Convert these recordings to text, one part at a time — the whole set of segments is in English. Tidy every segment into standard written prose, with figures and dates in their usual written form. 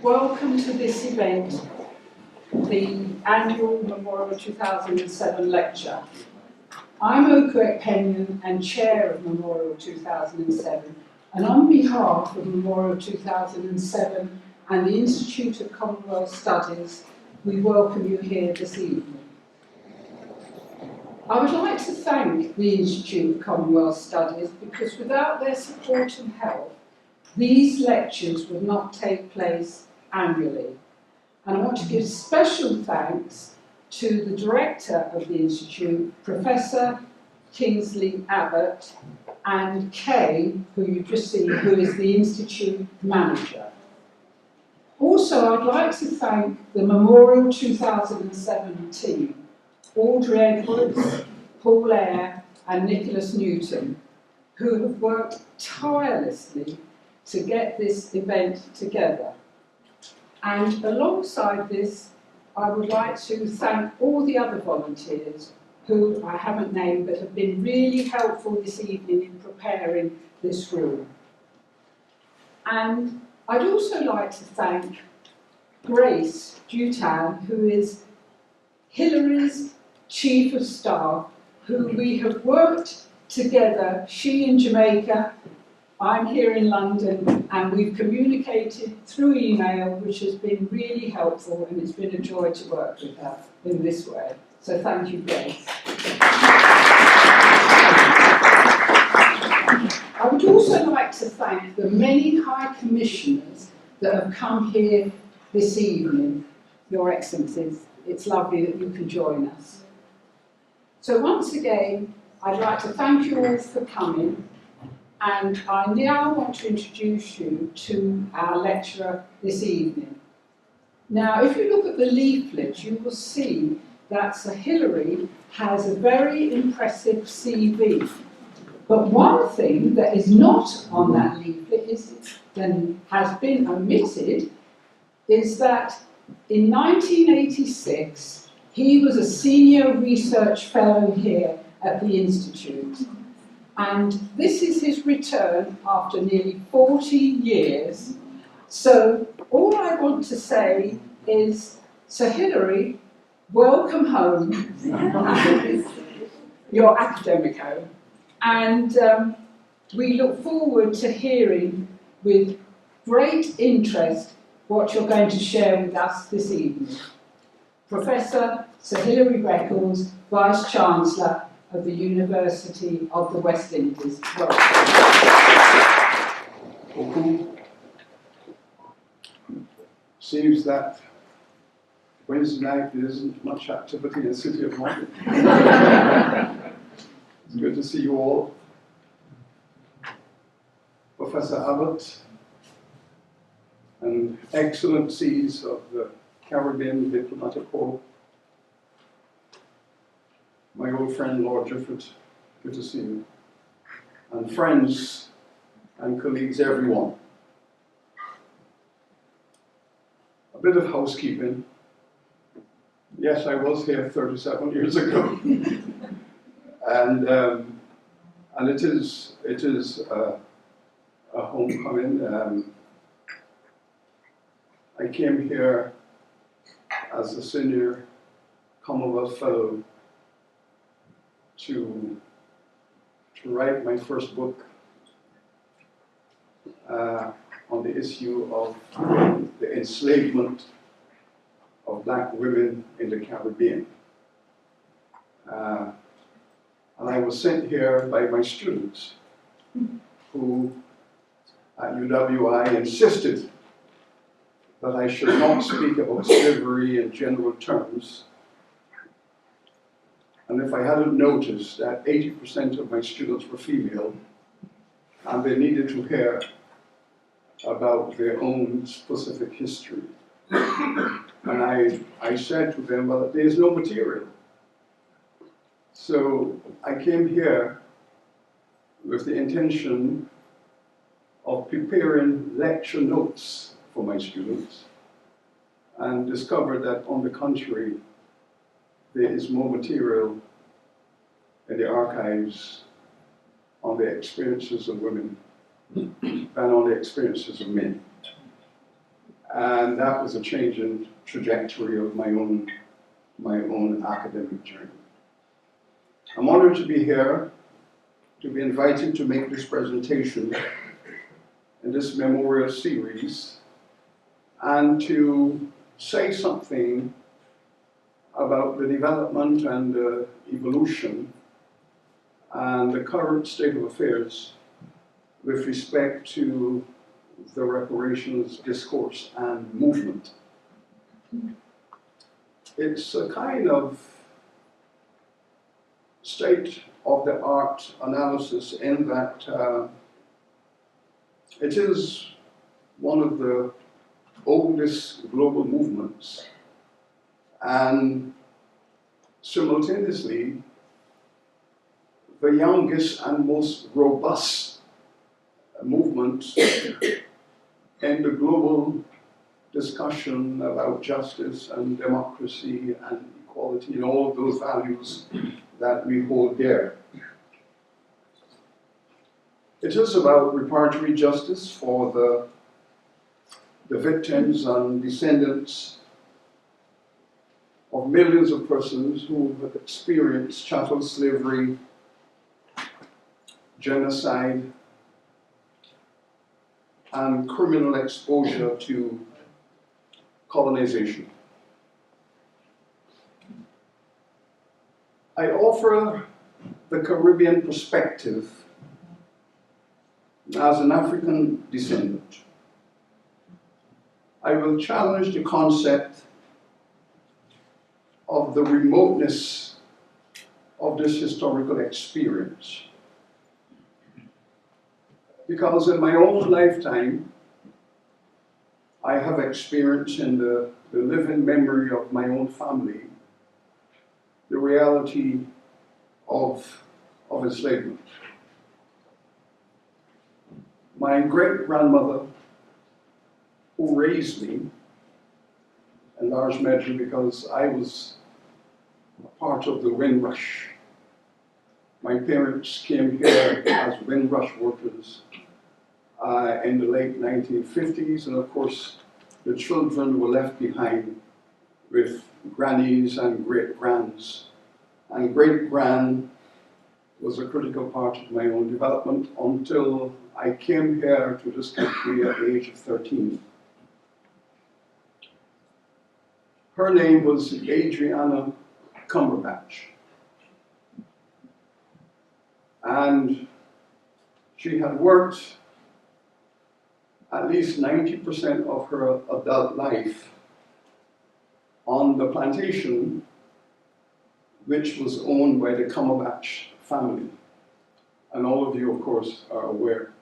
Welcome to this event, the annual Memorial 2007 lecture. I'm Okwek Penyon and Chair of Memorial 2007, and on behalf of Memorial 2007 and the Institute of Commonwealth Studies, we welcome you here this evening. I would like to thank the Institute of Commonwealth Studies because without their support and help, these lectures would not take place annually. And I want to give special thanks to the Director of the Institute, Professor Kingsley Abbott, and Kay, who you've just seen, who is the Institute Manager. Also, I'd like to thank the Memorial 2007 team, Audrey Edwards, Paul Eyre and Nicholas Newton, who have worked tirelessly to get this event together. And alongside this, I would like to thank all the other volunteers who I haven't named but have been really helpful this evening in preparing this room. And I'd also like to thank Grace Dutan, who is Hilary's Chief of Staff, who we have worked together, she in Jamaica, I'm here in London, and we've communicated through email, which has been really helpful, and it's been a joy to work with her in this way. So thank you, Grace. I would also like to thank the many High Commissioners that have come here this evening, Your Excellencies. It's lovely that you can join us. So once again, I'd like to thank you all for coming, and I now want to introduce you to our lecturer this evening. Now, if you look at the leaflet, you will see that Sir Hilary has a very impressive CV. But one thing that is not on that leaflet and has been omitted is that in 1986, he was a senior research fellow here at the Institute. And this is his return after nearly 40 years. So all I want to say is, Sir Hilary, welcome home, your academic home. And we look forward to hearing with great interest what you're going to share with us this evening. Professor Sir Hilary Beckles, Vice-Chancellor of the University of the West Indies. Welcome. Seems that Wednesday night there isn't much activity in the City of London. It's good to see you all. Professor Abbott and Excellencies of the Caribbean Diplomatic Corps. My old friend Lord Gifford, good to see you. And friends and colleagues, everyone. A bit of housekeeping. Yes, I was here 37 years ago. and it is a homecoming. I came here as a senior Commonwealth Fellow to write my first book on the issue of the enslavement of black women in the Caribbean. And I was sent here by my students who at UWI insisted that I should not speak about slavery in general terms. And if I hadn't noticed that 80% of my students were female, and they needed to hear about their own specific history. And I said to them, well, there is no material. So I came here with the intention of preparing lecture notes for my students, and discovered that, on the contrary, there is more material in the archives on the experiences of women than on the experiences of men. And that was a change in trajectory of my own academic journey. I'm honored to be here, to be invited to make this presentation in this memorial series, and to say something about the development and the evolution and the current state of affairs with respect to the reparations discourse and movement. It's a kind of state-of-the-art analysis in that it is one of the oldest global movements, and simultaneously the youngest and most robust movement in the global discussion about justice and democracy and equality and all of those values that we hold dear. It is about reparatory justice for the victims and descendants of millions of persons who have experienced chattel slavery, genocide, and criminal exposure to colonization. I offer the Caribbean perspective as an African descendant. I will challenge the concept of the remoteness of this historical experience. Because in my own lifetime, I have experienced in the living memory of my own family the reality of enslavement. My great-grandmother, who raised me, in large measure because I was a part of the Windrush. My parents came here as Windrush workers in the late 1950s, and of course the children were left behind with grannies and great-grands. And great-grand was a critical part of my own development until I came here to this country at the age of 13. Her name was Adriana Cumberbatch. And she had worked at least 90% of her adult life on the plantation, which was owned by the Cumberbatch family. And all of you, of course, are aware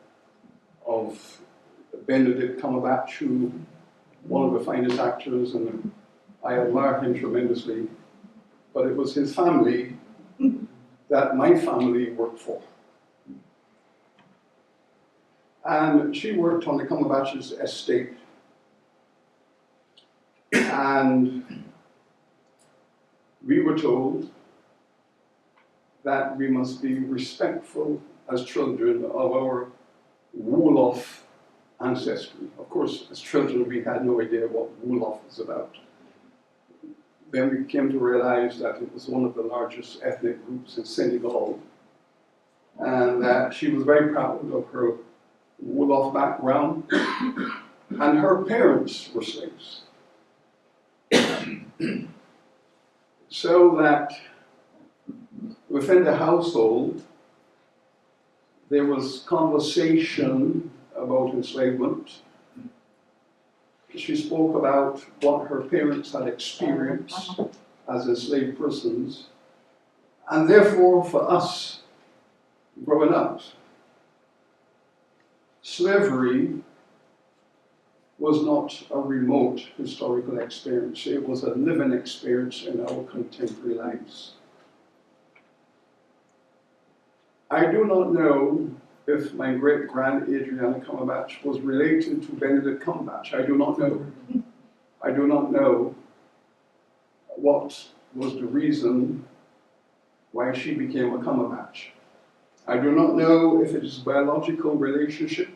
of Benedict Cumberbatch, who one of the finest actors, and I admire him tremendously. But it was his family that my family worked for. And she worked on the Cumberbatch's estate. And we were told that we must be respectful as children of our Wolof ancestry. Of course, as children, we had no idea what Wolof was about. Then we came to realize that it was one of the largest ethnic groups in Senegal, and that she was very proud of her Wolof background, and her parents were slaves. So that within the household, there was conversation about enslavement. She spoke about what her parents had experienced as enslaved persons. And therefore, for us, growing up, slavery was not a remote historical experience. It was a living experience in our contemporary lives. I do not know if my great-grand Adriana Cumberbatch was related to Benedict Cumberbatch. I do not know. I do not know what was the reason why she became a Cumberbatch. I do not know if it is a biological relationship.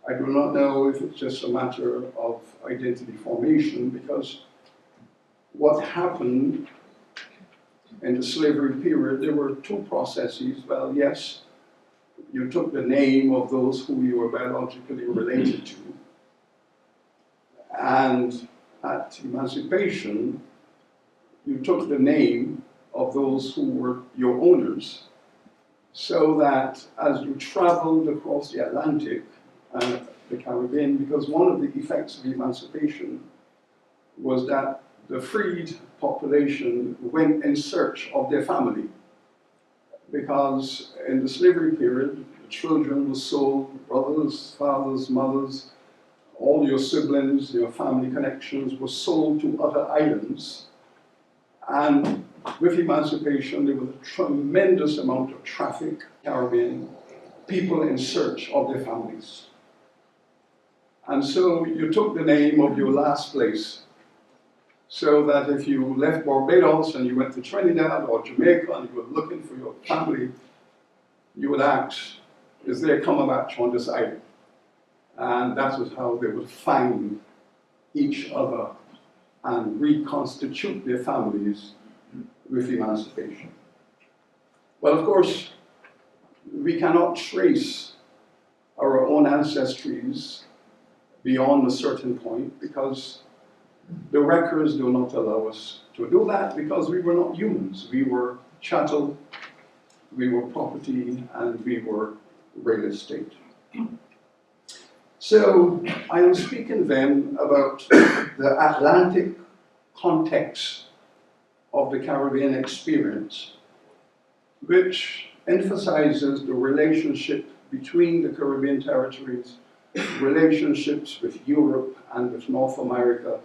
I do not know if it's just a matter of identity formation, because what happened in the slavery period, there were two processes. Well, yes, you took the name of those who you were biologically related to, and at emancipation, you took the name of those who were your owners, so that as you traveled across the Atlantic and the Caribbean, because one of the effects of emancipation was that the freed population went in search of their family. Because in the slavery period, the children were sold, brothers, fathers, mothers, all your siblings, your family connections were sold to other islands. And with emancipation, there was a tremendous amount of traffic, Caribbean, people in search of their families. And so you took the name of your last place, so that if you left Barbados and you went to Trinidad or Jamaica and you were looking for your family, you would ask, is there a Cumberbatch on this island? And that was how they would find each other and reconstitute their families with emancipation. Well, of course, we cannot trace our own ancestries beyond a certain point, because the records do not allow us to do that, because we were not humans. We were chattel, we were property, and we were real estate. So I am speaking then about the Atlantic context of the Caribbean experience, which emphasizes the relationship between the Caribbean territories, relationships with Europe and with North America,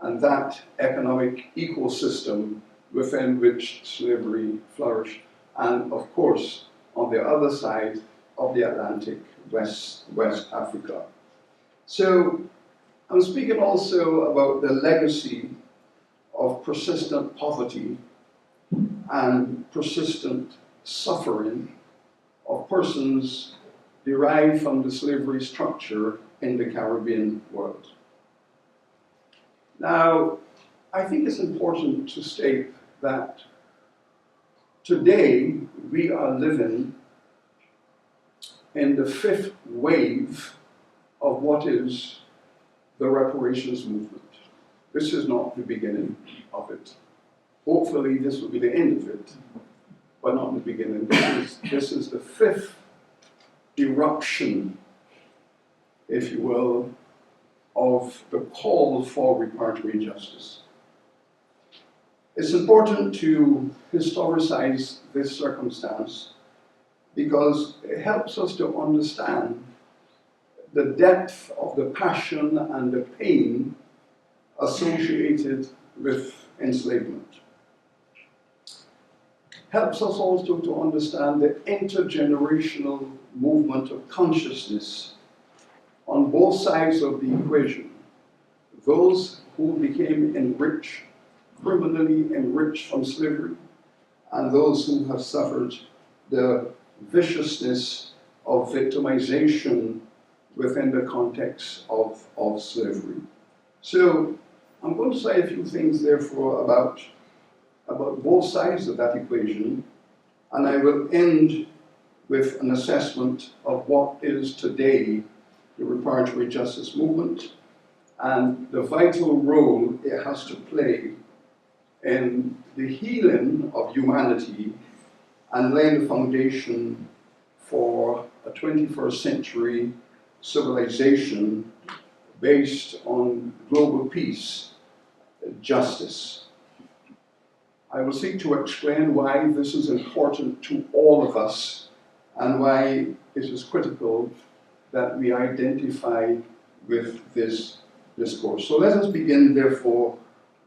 and that economic ecosystem within which slavery flourished, and of course, on the other side of the Atlantic, West Africa. So I'm speaking also about the legacy of persistent poverty and persistent suffering of persons derived from the slavery structure in the Caribbean world. Now, I think it's important to state that today we are living in the fifth wave of what is the reparations movement. This is not the beginning of it. Hopefully this will be the end of it, but not the beginning. This is the fifth eruption, if you will, of the call for reparatory justice. It's important to historicize this circumstance because it helps us to understand the depth of the passion and the pain associated with enslavement. Helps us also to understand the intergenerational movement of consciousness on both sides of the equation. Those who became enriched, criminally enriched from slavery, and those who have suffered the viciousness of victimization within the context of slavery. So I'm going to say a few things, therefore, about both sides of that equation, and I will end with an assessment of what is today the reparatory justice movement and the vital role it has to play in the healing of humanity and laying the foundation for a 21st century civilization based on global peace, justice. I will seek to explain why this is important to all of us and why it is critical that we identify with this discourse. So let us begin, therefore,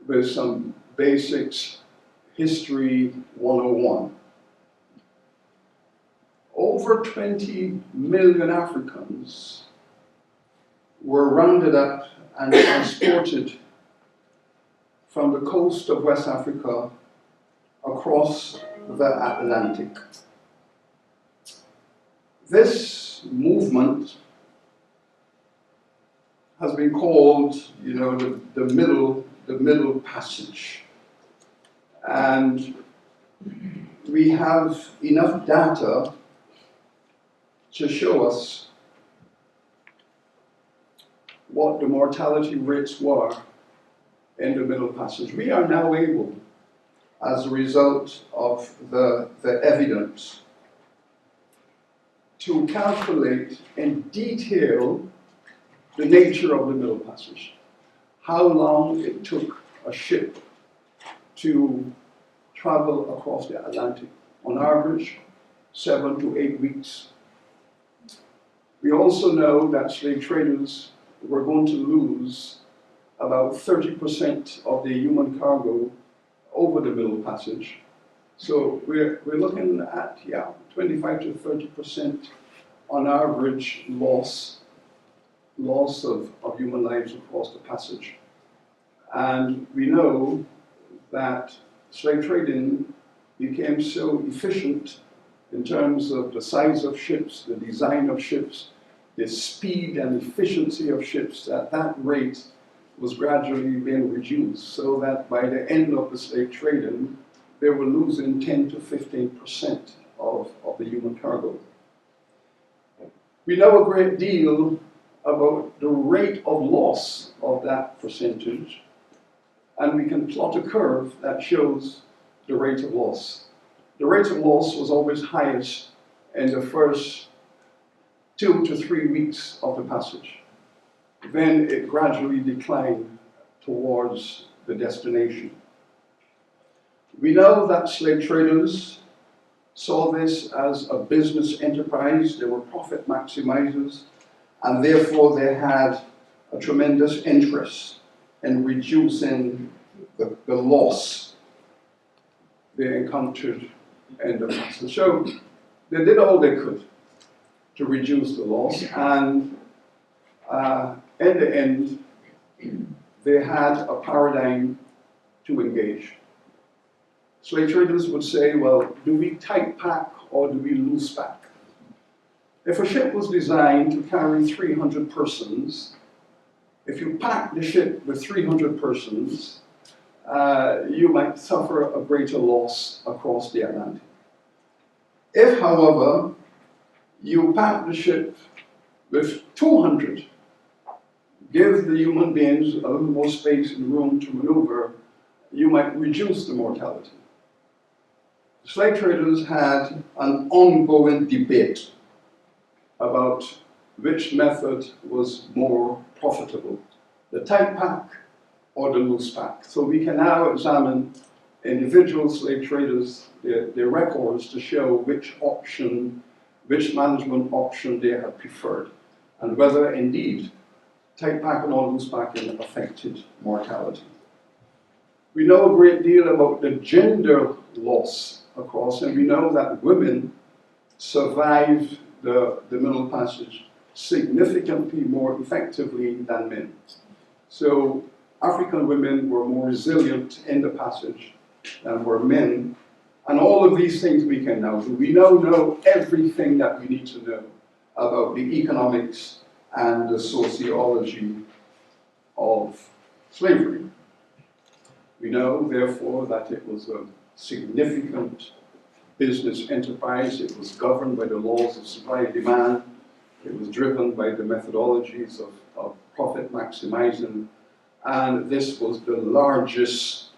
with some basics, History 101. Over 20 million Africans were rounded up and transported from the coast of West Africa across the Atlantic. This movement has been called, you know, the middle passage. And we have enough data to show us what the mortality rates were in the Middle Passage. We are now able, as a result of the evidence, to calculate in detail the nature of the Middle Passage, how long it took a ship to travel across the Atlantic. On average, 7 to 8 weeks. We also know that slave traders were going to lose about 30% of their human cargo over the Middle Passage. So we're looking at, 25 to 30% on average loss of human lives across the passage. And we know that slave trading became so efficient in terms of the size of ships, the design of ships, the speed and efficiency of ships, that rate was gradually being reduced, so that by the end of the slave trading, they were losing 10 to 15% of the human cargo. We know a great deal about the rate of loss of that percentage, and we can plot a curve that shows the rate of loss. The rate of loss was always highest in the first 2 to 3 weeks of the passage. Then it gradually declined towards the destination. We know that slave traders saw this as a business enterprise. They were profit maximizers, and therefore they had a tremendous interest in reducing the loss they encountered in the passage. So they did all they could to reduce the loss, and in the end, they had a paradigm to engage. Slave traders would say, well, do we tight pack or do we loose pack? If a ship was designed to carry 300 persons, if you pack the ship with 300 persons, you might suffer a greater loss across the Atlantic. If, however, you pack the ship with 200, give the human beings a little more space and room to maneuver, you might reduce the mortality. Slave traders had an ongoing debate about which method was more profitable, the tight pack or the loose pack. So we can now examine individual slave traders, their records, to show which management option they had preferred, and whether indeed tight packing or loose packing affected mortality. We know a great deal about the gender loss across, and we know that women survived the Middle Passage significantly more effectively than men. So African women were more resilient in the passage than were men. And all of these things we can now do. We now know everything that we need to know about the economics and the sociology of slavery. We know, therefore, that it was a significant business enterprise. It was governed by the laws of supply and demand. It was driven by the methodologies of profit maximizing. And this was the largest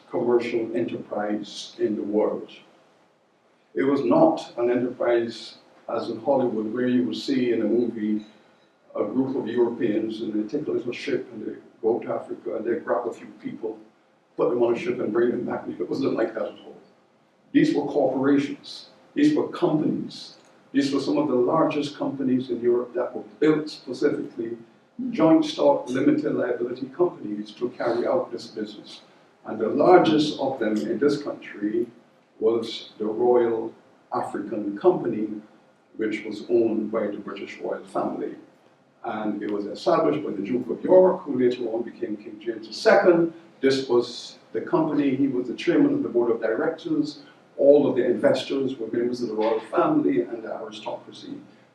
commercial enterprise in the world. It was not an enterprise as in Hollywood, where you would see in a movie a group of Europeans and they take a little ship and they go to Africa and they grab a few people, put them on a ship and bring them back. It wasn't like that at all. These were corporations. These were companies. These were some of the largest companies in Europe that were built specifically, joint stock limited liability companies, to carry out this business. And the largest of them in this country was the Royal African Company, which was owned by the British royal family. And it was established by the Duke of York, who later on became King James II. This was the company. He was the chairman of the board of directors. All of the investors were members of the royal family and the aristocracy.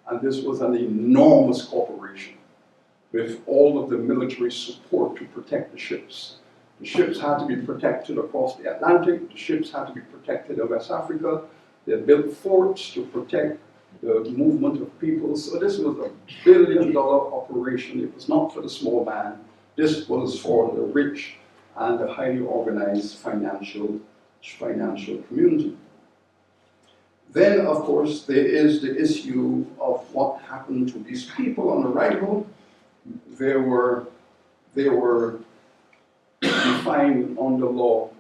And this was an enormous corporation. with all of the military support to protect the ships. The ships had to be protected across the Atlantic, the ships had to be protected in West Africa, they built forts to protect the movement of people. So this was a billion-dollar operation. It was not for the small man. This was for the rich and the highly organized financial community. Then, of course, there is the issue of what happened to these people on arrival. They were defined under law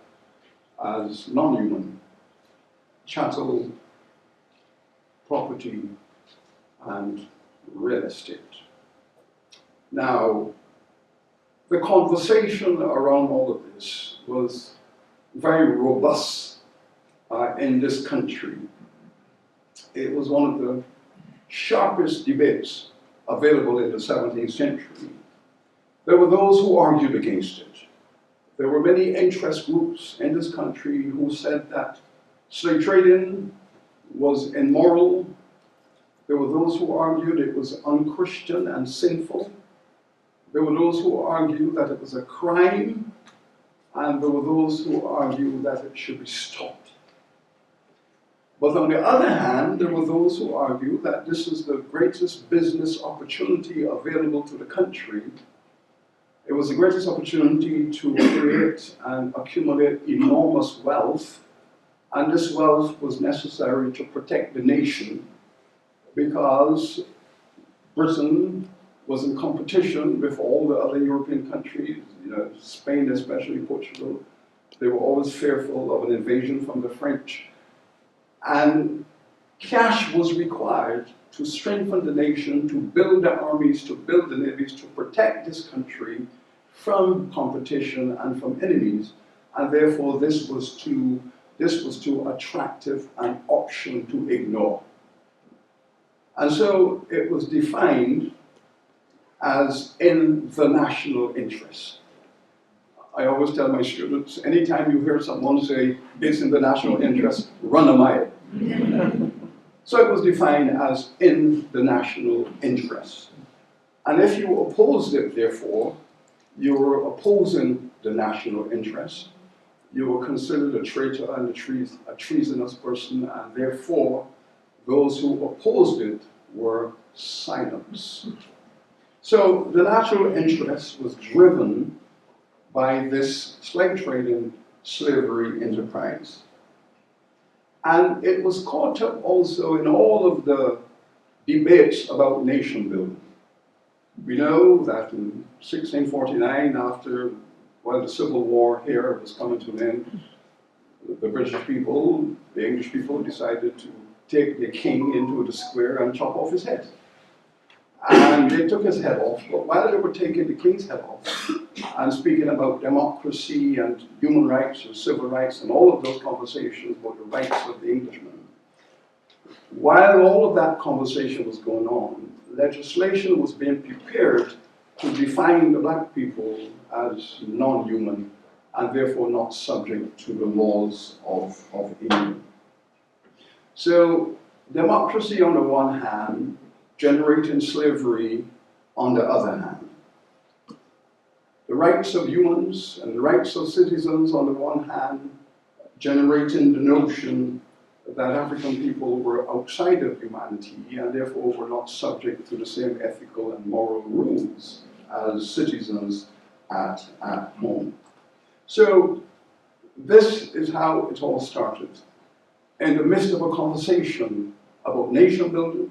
as non-human, chattel, property, and real estate. Now, the conversation around all of this was very robust in this country. It was one of the sharpest debates available in the 17th century. There were those who argued against it. There were many interest groups in this country who said that slave trading was immoral. There were those who argued it was unchristian and sinful. There were those who argued that it was a crime, and there were those who argued that it should be stopped. But on the other hand, there were those who argued that this is the greatest business opportunity available to the country. It was the greatest opportunity to create and accumulate enormous wealth, and this wealth was necessary to protect the nation because Britain was in competition with all the other European countries, Spain, especially Portugal. They were always fearful of an invasion from the French. And cash was required to strengthen the nation, to build the armies, to build the navies, to protect this country from competition and from enemies. And therefore, this was too attractive an option to ignore. And so it was defined as in the national interest. I always tell my students, anytime you hear someone say, it's in the national interest, run a mile. So it was defined as in the national interest. And if you opposed it, therefore, you were opposing the national interest. You were considered a traitor and a treasonous person, and therefore, those who opposed it were silenced. So the national interest was driven by this slave trading slavery enterprise. And it was caught up also in all of the debates about nation building. We know that in 1649, while the Civil War here was coming to an end, the British people, the English people, decided to take the king into the square and chop off his head. And they took his head off, but while they were taking the king's head off and speaking about democracy and human rights and civil rights and all of those conversations about the rights of the Englishman, while all of that conversation was going on, legislation was being prepared to define the black people as non-human and therefore not subject to the laws of England. So democracy on the one hand, generating slavery on the other hand. The rights of humans and the rights of citizens on the one hand, generating the notion that African people were outside of humanity and therefore were not subject to the same ethical and moral rules as citizens at home. So this is how it all started. In the midst of a conversation about nation building,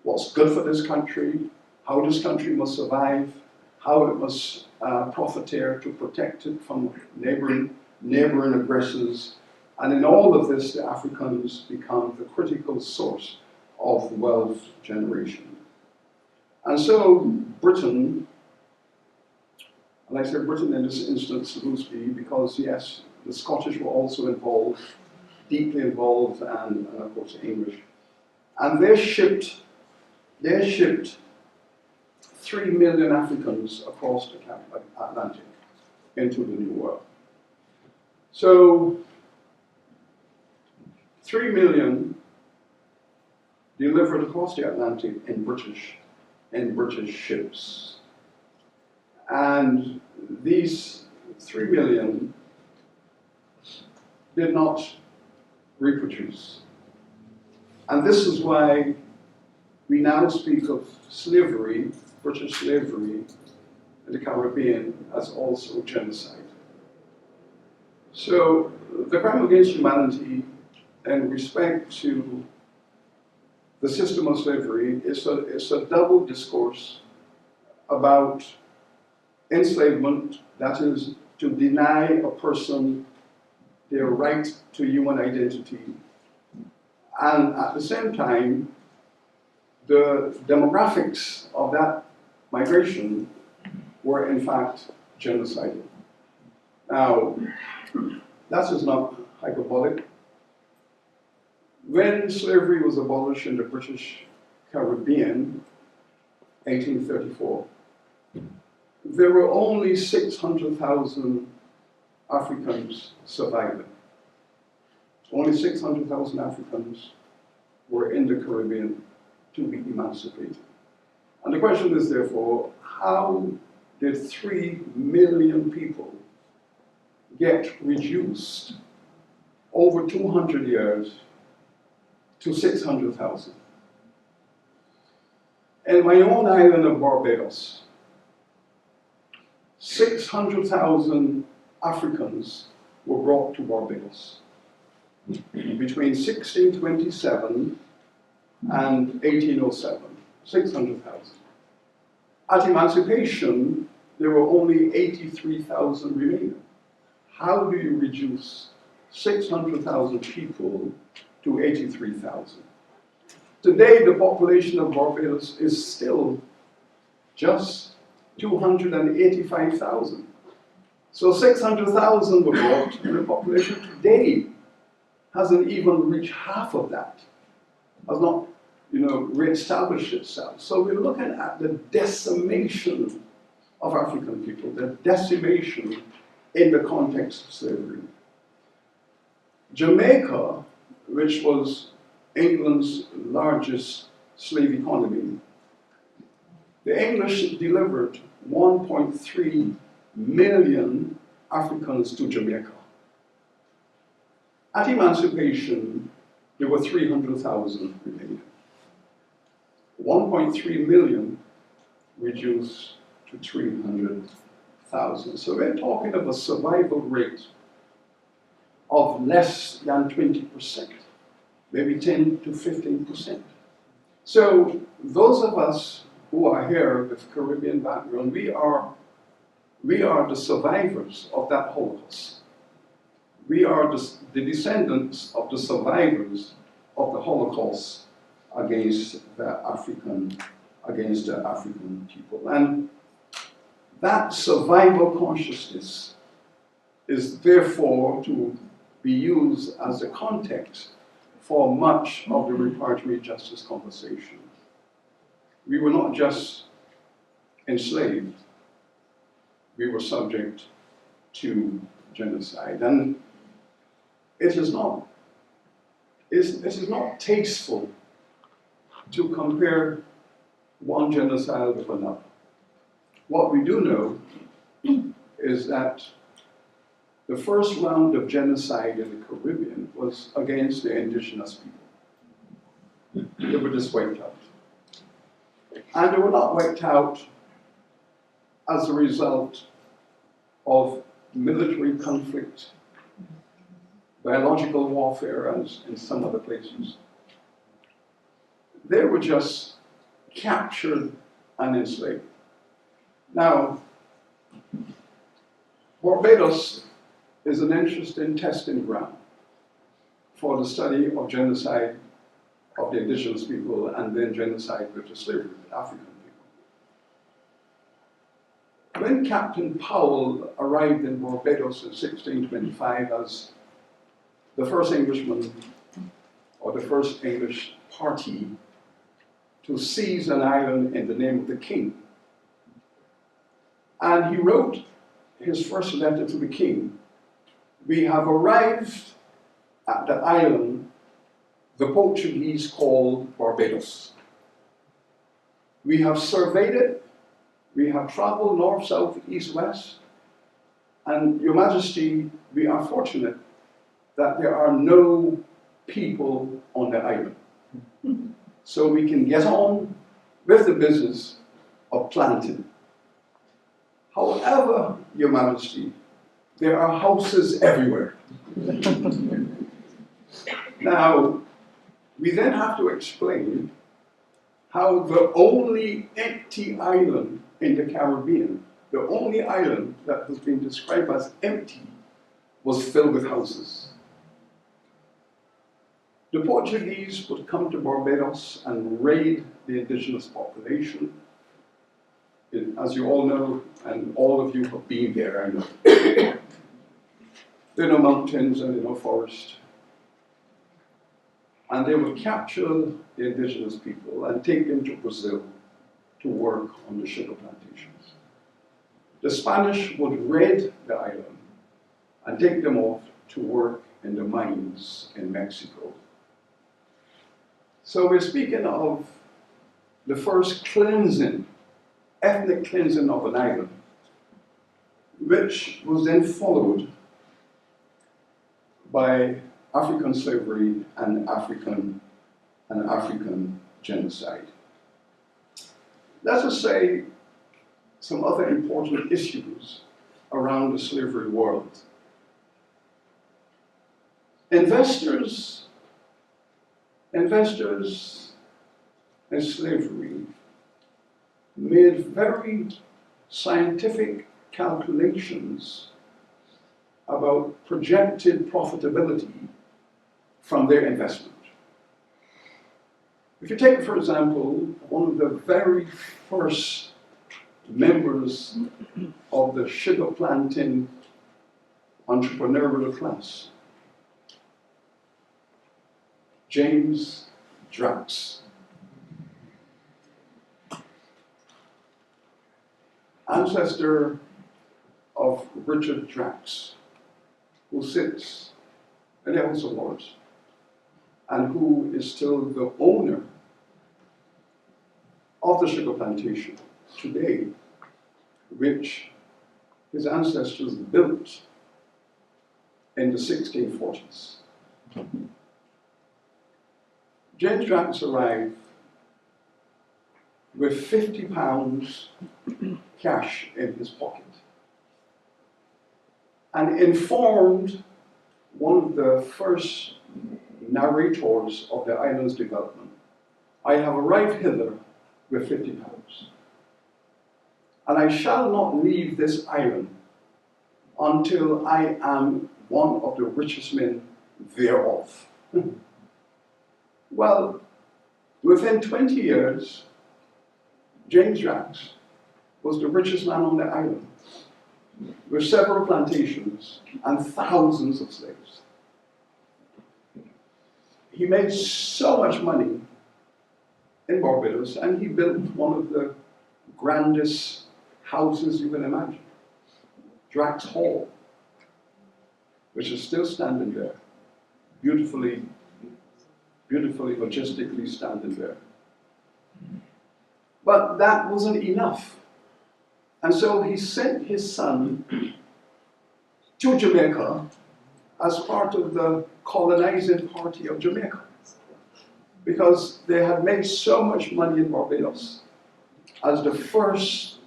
what's good for this country, how this country must survive, how it must profiteer to protect it from neighboring aggressors. And in all of this, the Africans become the critical source of wealth generation. And so Britain, and I say Britain in this instance loosely because yes, the Scottish were also involved, deeply involved, and of course the English. And they shipped 3 million Africans across the Atlantic into the New World. So 3 million delivered across the Atlantic in British ships. And these 3 million did not reproduce. And this is why we now speak of slavery, British slavery, in the Caribbean as also genocide. So the crime against humanity in respect to the system of slavery is a double discourse about enslavement, that is, to deny a person their right to human identity, and at the same time, the demographics of that migration were in fact genocidal. Now, that is not hyperbolic. When slavery was abolished in the British Caribbean, 1834, there were only 600,000 Africans surviving. Only 600,000 Africans were in the Caribbean to be emancipated. And the question is therefore, how did 3 million people get reduced over 200 years to 600,000? In my own island of Barbados, 600,000 Africans were brought to Barbados between 1627 and 1807, 600,000. At emancipation, there were only 83,000 remaining. How do you reduce 600,000 people to 83,000? Today, the population of Barbados is still just 285,000. So 600,000 were brought, and the population today hasn't even reached half of that, has not, reestablished itself. So we're looking at the decimation of African people, the decimation in the context of slavery. Jamaica, which was England's largest slave economy, the English delivered 1.3 million Africans to Jamaica. At emancipation, there were 300,000 remaining. 1.3 million reduced to 300,000. So we're talking of a survival rate of less than 20%, maybe 10 to 15%. So those of us who are here with Caribbean background, we are the survivors of that Holocaust. We are the descendants of the survivors of the Holocaust against the African people. And that survival consciousness is therefore to be used as a context for much of the reparatory justice conversation. We were not just enslaved, we were subject to genocide. And it is not tasteful to compare one genocide with another. What we do know is that the first round of genocide in the Caribbean was against the indigenous people. They were just wiped out. And they were not wiped out as a result of military conflict, biological warfare, as in some other places. They were just captured and enslaved. Now, Barbados is an interesting testing ground for the study of genocide of the indigenous people and then genocide with the slavery with African people. When Captain Powell arrived in Barbados in 1625 as the first Englishman or the first English party to seize an island in the name of the king, and he wrote his first letter to the king, "We have arrived at the island the Portuguese call Barbados. We have surveyed it We have traveled north, south, east, west, and Your Majesty, we are fortunate that there are no people on the island. So we can get on with the business of planting. However, Your Majesty, there are houses everywhere. Now, we then have to explain how the only empty island in the Caribbean, the only island that has been described as empty, was filled with houses. The Portuguese would come to Barbados and raid the indigenous population. As you all know, and all of you have been there, I know. There are no mountains and there are no forest. And they would capture the indigenous people and take them to Brazil to work on the sugar plantations. The Spanish would raid the island and take them off to work in the mines in Mexico. So we're speaking of the first cleansing, ethnic cleansing of an island, which was then followed by African slavery and African genocide. Let us say some other important issues around the slavery world. Investors in slavery made very scientific calculations about projected profitability from their investment. If you take, for example, one of the very first members of the sugar planting entrepreneurial class, James Drax, ancestor of Richard Drax, who sits in the House of Lords and who is still the owner of the sugar plantation today, which his ancestors built in the 1640s. James Drax arrived with £50 cash in his pocket and informed one of the first narrators of the island's development, "I have arrived hither with £50, and I shall not leave this island until I am one of the richest men thereof." Well, within 20 years, James Drax was the richest man on the island, with several plantations and thousands of slaves. He made so much money in Barbados, and he built one of the grandest houses you can imagine, Drax Hall, which is still standing there, beautifully, majestically standing there. But that wasn't enough. And so he sent his son to Jamaica as part of the colonizing party of Jamaica, because they had made so much money in Barbados as the first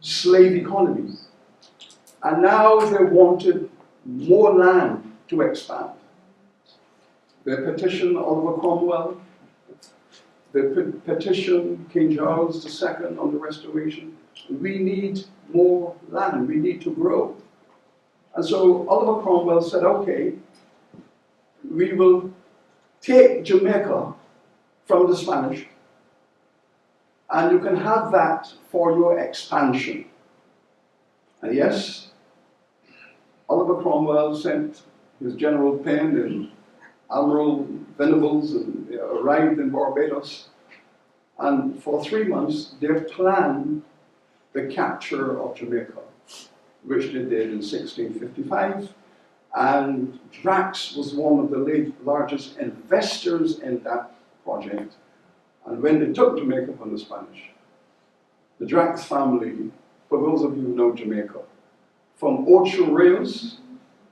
slave economy. And now they wanted more land to expand. They petitioned Oliver Cromwell, they petitioned King Charles II on the Restoration. We need more land, we need to grow. And so Oliver Cromwell said, okay, we will take Jamaica from the Spanish, and you can have that for your expansion. And yes, Oliver Cromwell sent his General Penn and Admiral Venables, and they arrived in Barbados, and for 3 months they planned the capture of Jamaica, which they did in 1655, and Drax was one of the largest investors in that project. And when they took Jamaica from the Spanish, the Drax family, for those of you who know Jamaica, from Ocho Rios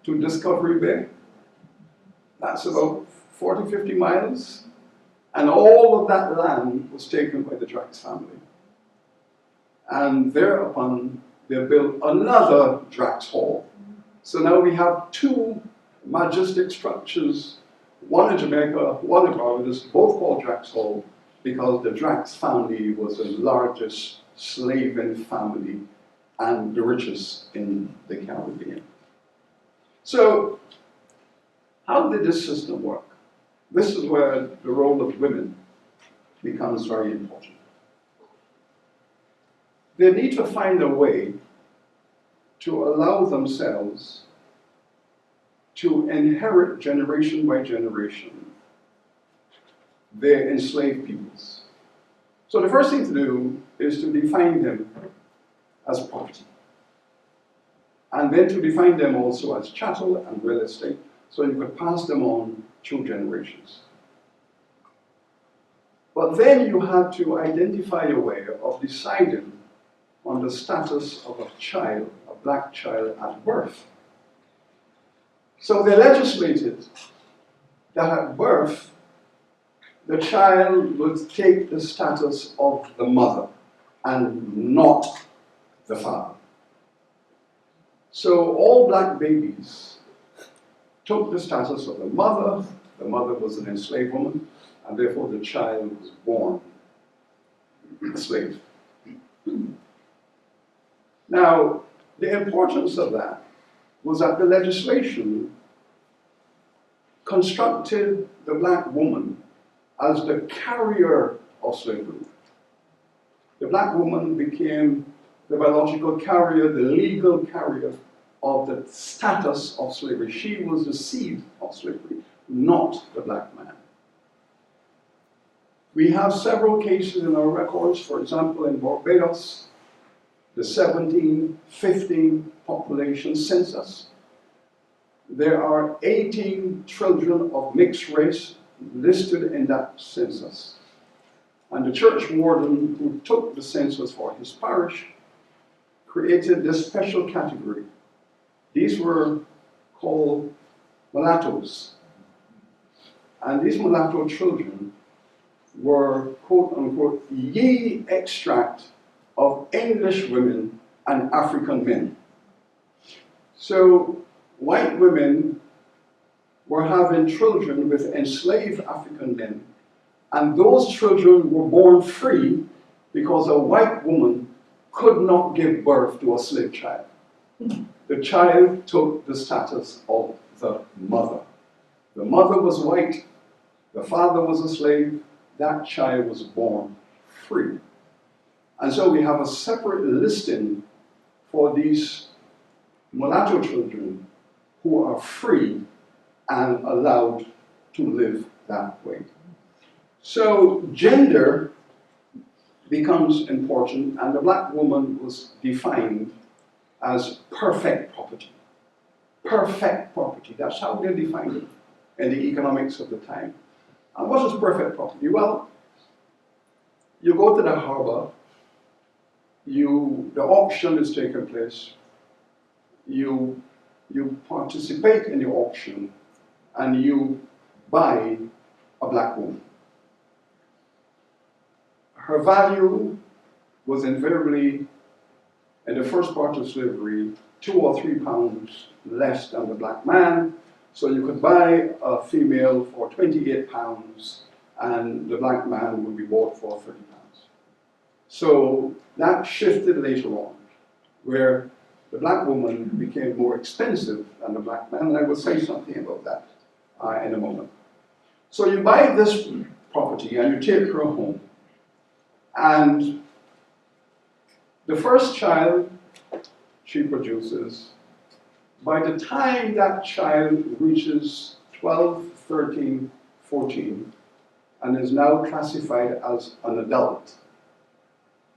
to Discovery Bay, that's about 40, 50 miles. And all of that land was taken by the Drax family. And thereupon, they built another Drax Hall. So now we have two majestic structures, one in Jamaica, one in Barbados, both called Drax Hall, because the Drax family was the largest slaving family and the richest in the Caribbean. So, how did this system work? This is where the role of women becomes very important. They need to find a way to allow themselves to inherit generation by generation their enslaved peoples. So the first thing to do is to define them as property. And then to define them also as chattel and real estate, so you could pass them on through generations. But then you have to identify a way of deciding on the status of a child, a black child at birth. So they legislated that at birth, the child would take the status of the mother and not the father. So all black babies took the status of the mother was an enslaved woman, and therefore the child was born a slave. Now, the importance of that was that the legislation constructed the black woman as the carrier of slavery. The black woman became the biological carrier, the legal carrier of the status of slavery. She was the seed of slavery, not the black man. We have several cases in our records. For example, in Barbados, the 1715 population census, there are 18 children of mixed race listed in that census. And the church warden who took the census for his parish created this special category. These were called mulattoes. And these mulatto children were, quote unquote, ye extract of English women and African men. So white women were having children with enslaved African men, and those children were born free because a white woman could not give birth to a slave child. The child took the status of the mother. The mother was white, the father was a slave, that child was born free. And so we have a separate listing for these mulatto children who are free and allowed to live that way. So gender becomes important, and the black woman was defined as perfect property. Perfect property, that's how they defined it in the economics of the time. And what is perfect property? Well, you go to the harbor, the auction is taking place, you participate in the auction, and you buy a black woman. Her value was invariably, in the first part of slavery, 2 or 3 pounds less than the black man. So you could buy a female for 28 pounds, and the black man would be bought for 30 pounds. So that shifted later on, where the black woman became more expensive than the black man, and I will say something about that in a moment. So you buy this property and you take her home, and the first child she produces, by the time that child reaches 12, 13, 14, and is now classified as an adult,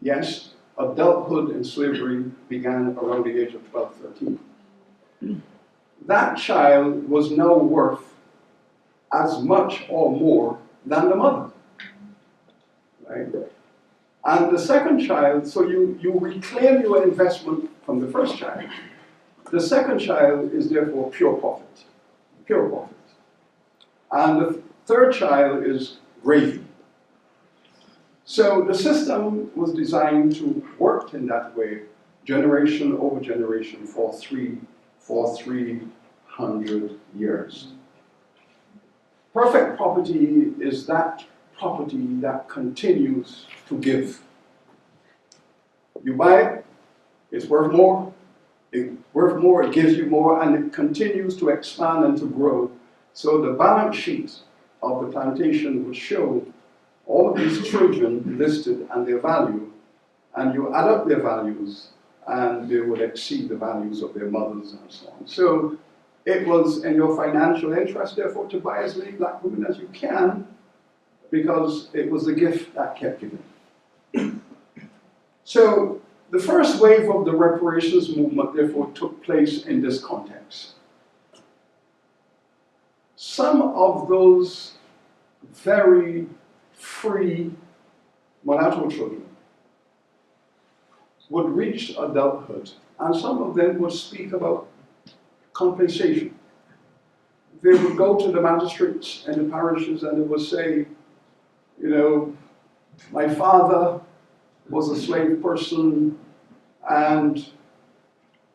yes, adulthood in slavery began around the age of 12, 13. That child was now worth as much or more than the mother, right? And the second child, so you reclaim your investment from the first child. The second child is therefore pure profit. Pure profit. And the third child is gravy. So the system was designed to work in that way, generation over generation for 300 years. Perfect property is that property that continues to give. You buy it, it's worth more, it gives you more, and it continues to expand and to grow. So the balance sheet of the plantation would show all of these children listed and their value, and you add up their values, and they would exceed the values of their mothers and so on. So it was in your financial interest, therefore, to buy as many black women as you can, because it was the gift that kept giving. So the first wave of the reparations movement, therefore, took place in this context. Some of those very free mulatto children would reach adulthood, and some of them would speak about compensation. They would go to the magistrates and the parishes and they would say, you know, my father was a slave person and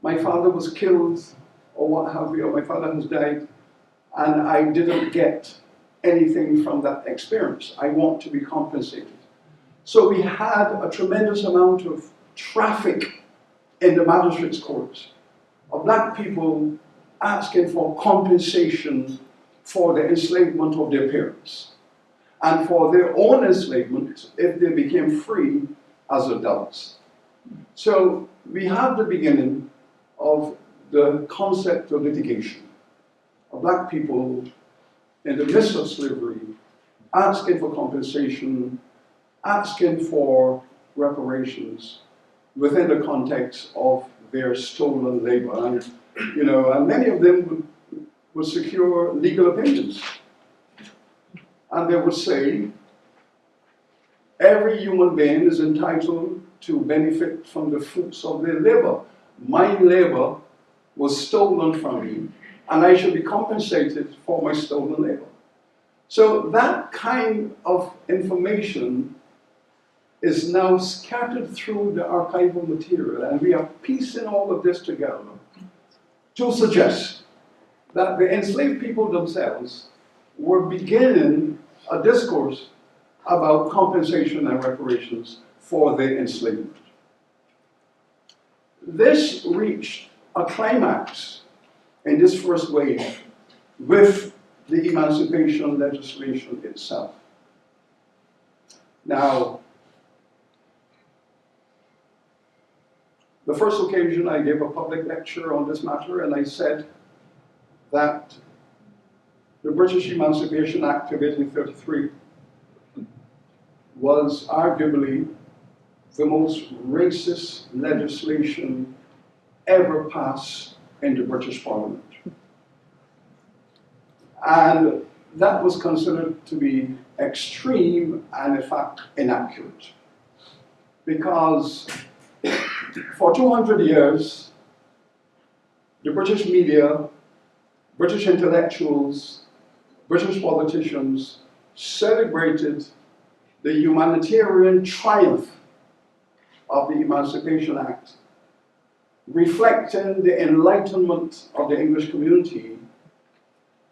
my father was killed or what have you, or my father has died, and I didn't get anything from that experience. I want to be compensated. So we had a tremendous amount of traffic in the magistrates' courts of black people asking for compensation for the enslavement of their parents and for their own enslavement if they became free as adults. So we have the beginning of the concept of litigation, of black people in the midst of slavery asking for compensation, asking for reparations within the context of their stolen labor. And, you know, and many of them would secure legal opinions. And they would say, every human being is entitled to benefit from the fruits of their labor. My labor was stolen from me, and I should be compensated for my stolen labor. So that kind of information is now scattered through the archival material, and we are piecing all of this together to suggest that the enslaved people themselves were beginning a discourse about compensation and reparations for their enslavement. This reached a climax in this first wave with the emancipation legislation itself. Now, the first occasion I gave a public lecture on this matter, and I said that the British Emancipation Act of 1833 was arguably the most racist legislation ever passed in the British Parliament. And that was considered to be extreme and, in fact, inaccurate. Because for 200 years, the British media, British intellectuals, British politicians celebrated the humanitarian triumph of the Emancipation Act, reflecting the enlightenment of the English community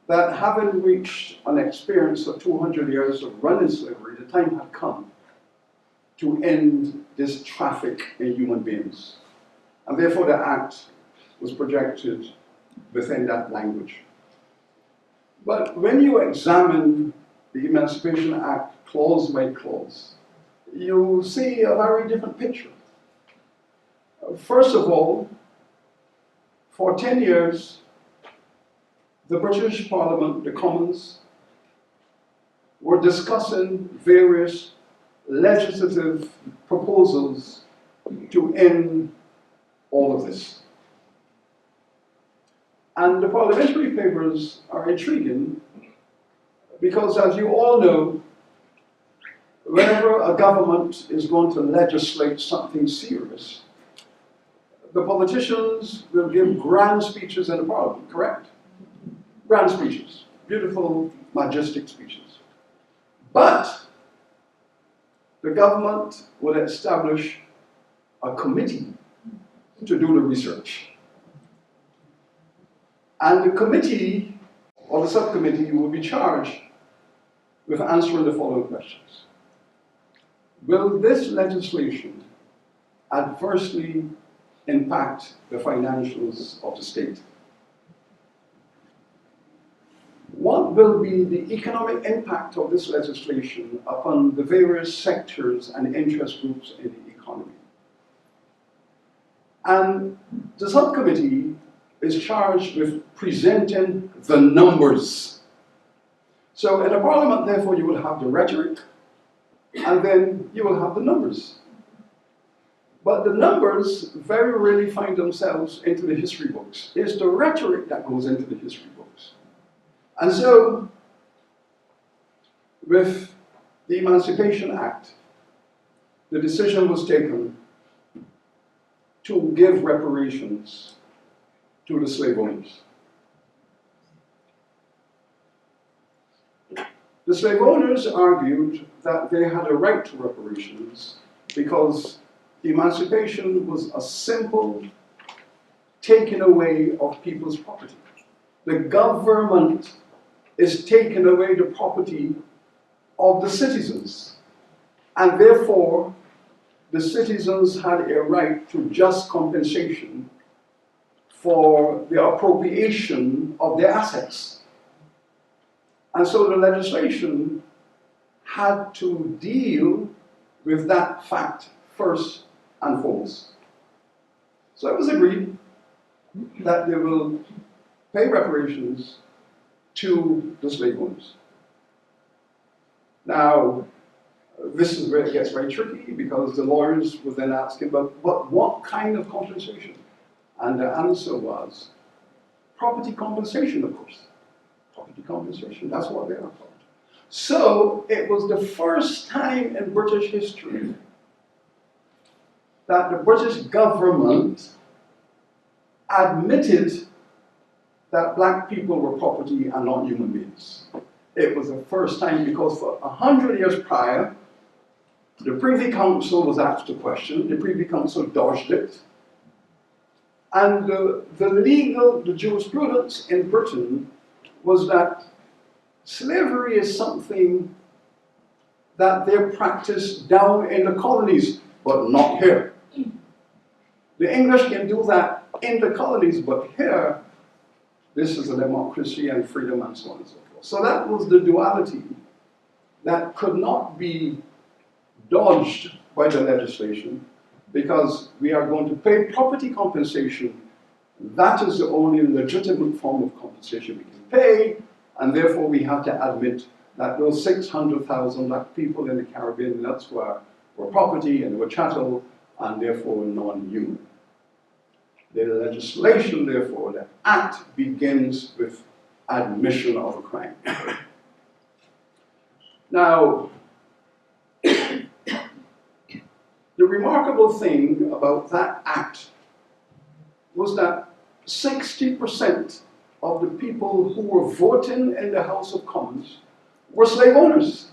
that having reached an experience of 200 years of running slavery, the time had come to end this traffic in human beings. And therefore the act was projected within that language. But when you examine the Emancipation Act clause by clause, you see a very different picture. First of all, for 10 years, the British Parliament, the Commons, were discussing various legislative proposals to end all of this. And the parliamentary papers are intriguing because, as you all know, whenever a government is going to legislate something serious, the politicians will give grand speeches in the parliament, correct? Grand speeches, beautiful, majestic speeches. But the government would establish a committee to do the research. And the committee, or the subcommittee, will be charged with answering the following questions. Will this legislation adversely impact the financials of the state? What will be the economic impact of this legislation upon the various sectors and interest groups in the economy? And the subcommittee is charged with presenting the numbers. So in a parliament, therefore, you will have the rhetoric, and then you will have the numbers. But the numbers very rarely find themselves into the history books. It's the rhetoric that goes into the history books. And so, with the Emancipation Act, the decision was taken to give reparations to the slave owners. The slave owners argued that they had a right to reparations because emancipation was a simple taking away of people's property. The government is taking away the property of the citizens, and therefore the citizens had a right to just compensation for the appropriation of their assets. And so the legislation had to deal with that fact first and foremost. So it was agreed that they will pay reparations to the slave owners. Now, this is where it gets very tricky because the lawyers were then asking, but what kind of compensation? And the answer was property compensation, of course. Property compensation, that's what they are called. So it was the first time in British history that the British government admitted that black people were property and not human beings. It was the first time because for 100 years prior, the Privy Council was asked a question, the Privy Council dodged it, and the jurisprudence in Britain was that slavery is something that they practiced down in the colonies, but not here. The English can do that in the colonies, but here, this is a democracy and freedom and so on and so forth. So that was the duality that could not be dodged by the legislation because we are going to pay property compensation. That is the only legitimate form of compensation we can pay, and therefore we have to admit that those 600,000 black people in the Caribbean and elsewhere were property and they were chattel and therefore non-human. The legislation, therefore, the act begins with admission of a crime. Now, the remarkable thing about that act was that 60% of the people who were voting in the House of Commons were slave owners.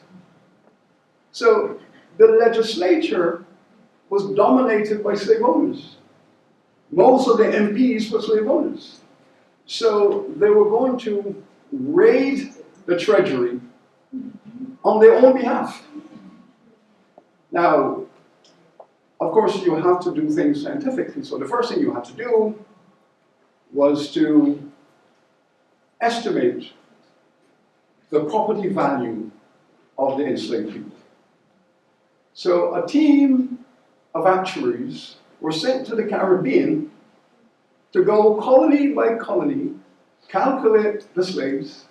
So the legislature was dominated by slave owners. Most of the MPs were slave owners. So they were going to raid the Treasury on their own behalf. Now, of course, you have to do things scientifically. So the first thing you had to do was to estimate the property value of the enslaved people. So a team of actuaries were sent to the Caribbean to go colony by colony, calculate the slaves,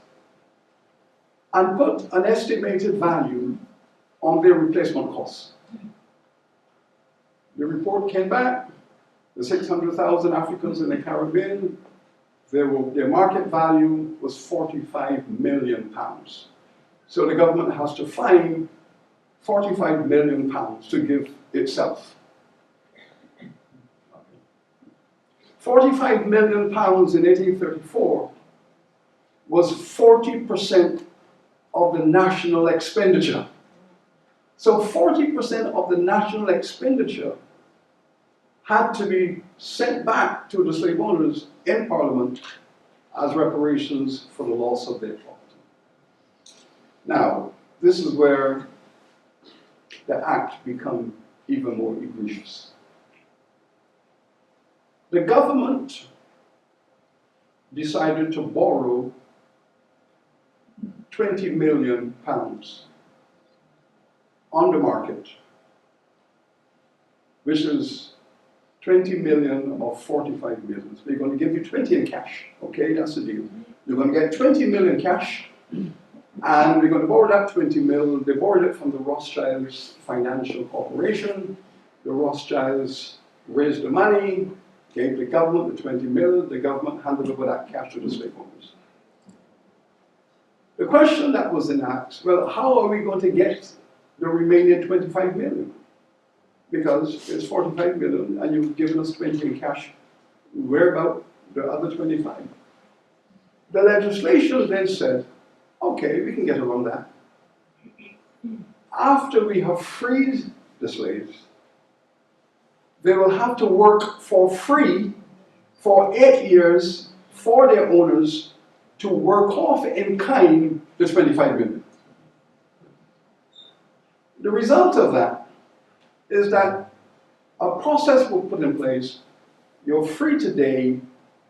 and put an estimated value on their replacement costs. The report came back, the 600,000 Africans in the Caribbean, their market value was £45 million. So the government has to find £45 million to give itself. £45 million in 1834 was 40% of the national expenditure. So 40% of the national expenditure had to be sent back to the slave owners in Parliament as reparations for the loss of their property. Now, this is where the act becomes even more egregious. The government decided to borrow £20 million on the market, which is 20 million of 45 million. So they're going to give you 20 in cash. Okay, that's the deal. You're going to get 20 million cash, and we're going to borrow that 20 million. They borrowed it from the Rothschilds Financial Corporation. The Rothschilds raised the money, gave the government the 20 million. The government handed over that cash to the slave owners. The question that was then asked, well, how are we going to get the remaining 25 million? Because it's 45 million and you've given us 20 in cash. Where about the other 25? The legislation then said, okay, we can get around that. After we have freed the slaves, they will have to work for free for 8 years for their owners to work off in kind the 25 million. The result of that is that a process was put in place. You're free today,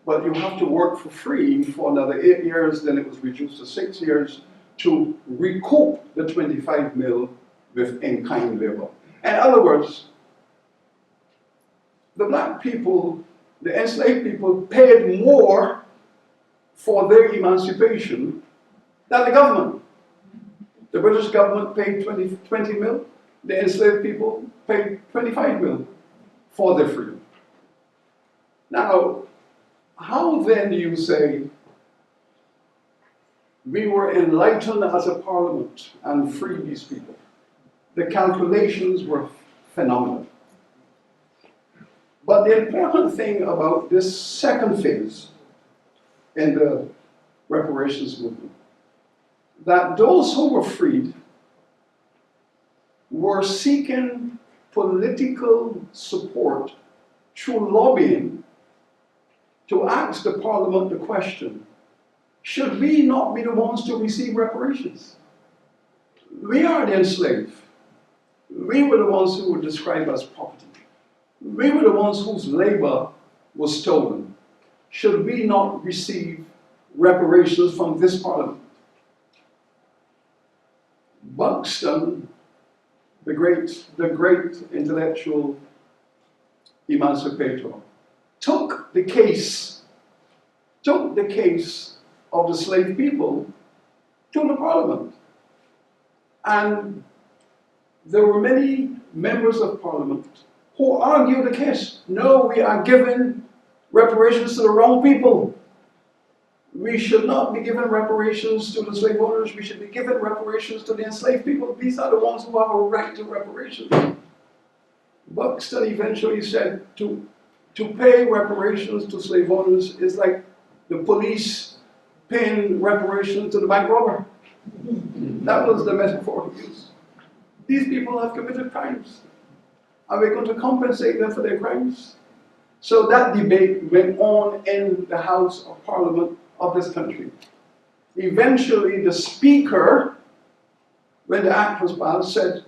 but you have to work for free for another 8 years. Then it was reduced to 6 years to recoup the 25 mil with in-kind labor. In other words, the black people, the enslaved people, paid more for their emancipation than the government. The British government paid 20 mil. The enslaved people paid 25 mil for their freedom. Now, how then do you say we were enlightened as a parliament and freed these people? The calculations were phenomenal. But the important thing about this second phase in the reparations movement, that those who were freed were seeking political support through lobbying to ask the parliament the question, should we not be the ones to receive reparations? We are the enslaved. We were the ones who were described as property. We were the ones whose labor was stolen. Should we not receive reparations from this parliament? Buxton, the great intellectual emancipator, took the case of the slave people to the parliament. And there were many members of parliament who argued the case. No, we are giving reparations to the wrong people. We should not be giving reparations to the slave owners. We should be giving reparations to the enslaved people. These are the ones who have a right to reparations. Buxton eventually said to pay reparations to slave owners is like the police paying reparations to the bank robber. That was the metaphor he used. These people have committed crimes. Are we going to compensate them for their crimes? So that debate went on in the House of Parliament of this country. Eventually, the Speaker, when the act was passed, said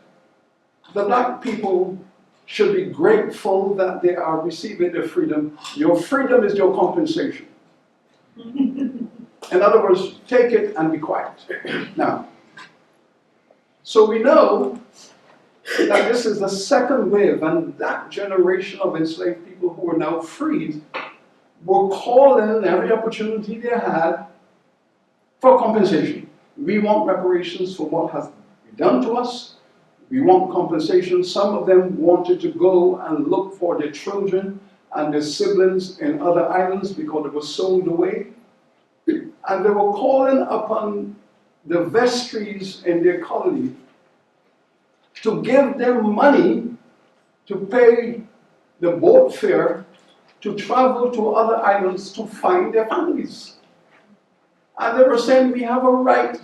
the black people should be grateful that they are receiving their freedom. Your freedom is your compensation. In other words, take it and be quiet. Now, so we know that this is the second wave, and that generation of enslaved people who are now freed were calling every opportunity they had for compensation. We want reparations for what has been done to us. We want compensation. Some of them wanted to go and look for their children and their siblings in other islands because they were sold away. And they were calling upon the vestries in their colony to give them money to pay the boat fare to travel to other islands to find their families. And they were saying we have a right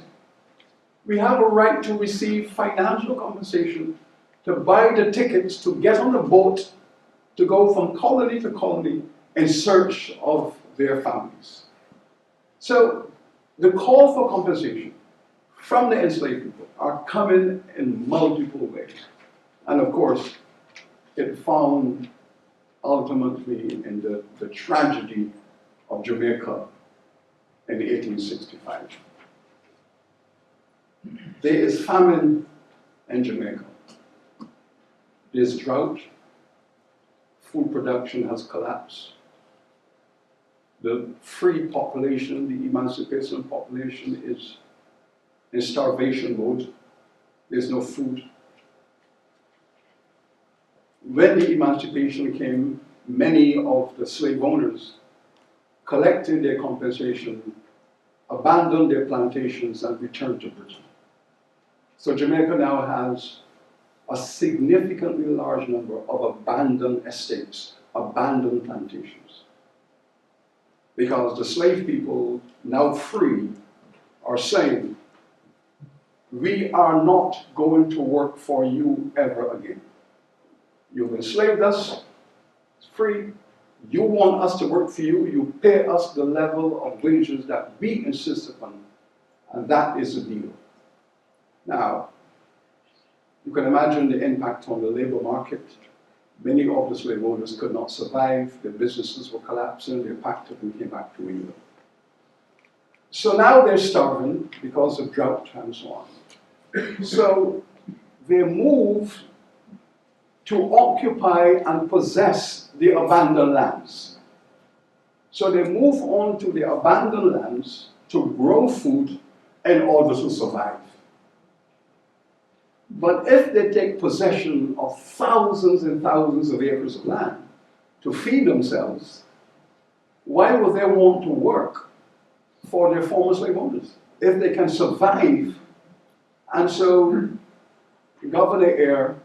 to receive financial compensation, to buy the tickets to get on a boat to go from colony to colony in search of their families. So the call for compensation from the enslaved people are coming in multiple ways. And of course, it found ultimately in the tragedy of Jamaica in 1865. There is famine in Jamaica. There's drought. Food production has collapsed. The free population, the emancipation population is in starvation mode. There's no food. When the emancipation came, many of the slave owners collected their compensation, abandoned their plantations, and returned to Britain. So Jamaica now has a significantly large number of abandoned estates, abandoned plantations. Because the slave people, now free, are saying, we are not going to work for you ever again. You've enslaved us, it's free. You want us to work for you, you pay us the level of wages that we insist upon, and that is the deal. Now, you can imagine the impact on the labor market. Many of the slave owners could not survive, their businesses were collapsing, they packed up and came back to England. So now they're starving because of drought and so on. So they move to occupy and possess the abandoned lands. So they move on to the abandoned lands to grow food in order to survive. But if they take possession of thousands and thousands of acres of land to feed themselves, why would they want to work for their former slave owners if they can survive? And so Governor Eyre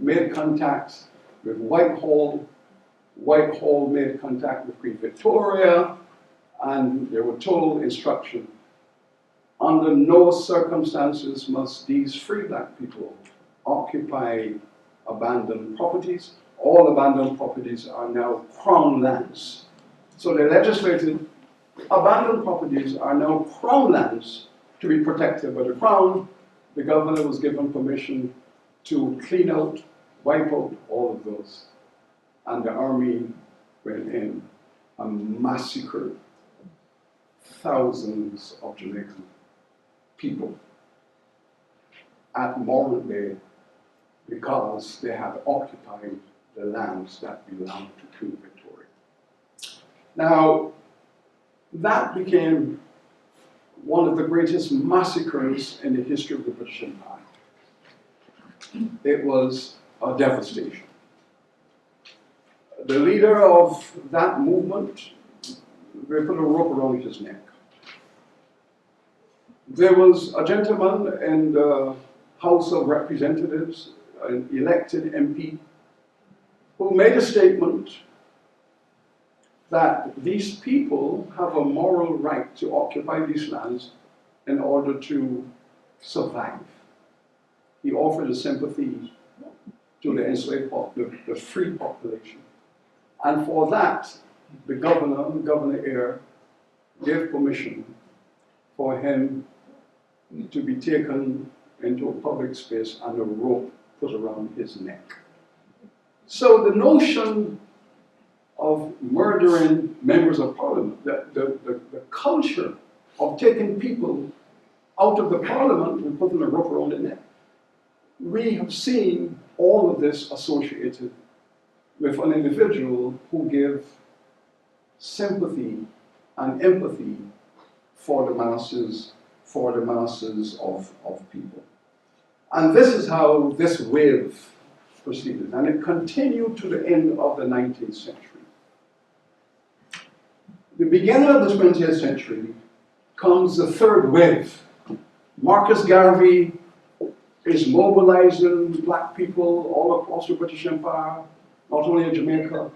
made contact with Whitehall. Whitehall made contact with Queen Victoria, and they were told instruction: under no circumstances must these free black people occupy abandoned properties. All abandoned properties are now crown lands. So they legislated abandoned properties are now crown lands to be protected by the crown. The governor was given permission to clean out, wipe out all of those. And the army went in and massacred thousands of Jamaican people at Morant Bay because they had occupied the lands that belonged to Queen Victoria. Now, that became one of the greatest massacres in the history of the British Empire. It was a devastation. The leader of that movement, they put a rope around his neck. There was a gentleman in the House of Representatives, an elected MP, who made a statement that these people have a moral right to occupy these lands in order to survive. He offered his sympathy to the enslaved the free population. And for that, the Governor Eyre, gave permission for him to be taken into a public space and a rope put around his neck. So the notion of murdering members of parliament, the culture of taking people out of the parliament and putting a rope around their neck, we have seen all of this associated with an individual who gave sympathy and empathy for the masses of people. And this is how this wave proceeded, and it continued to the end of the 19th century. The beginning of the 20th century comes the third wave. Marcus Garvey is mobilizing black people all across the British Empire, not only in Jamaica,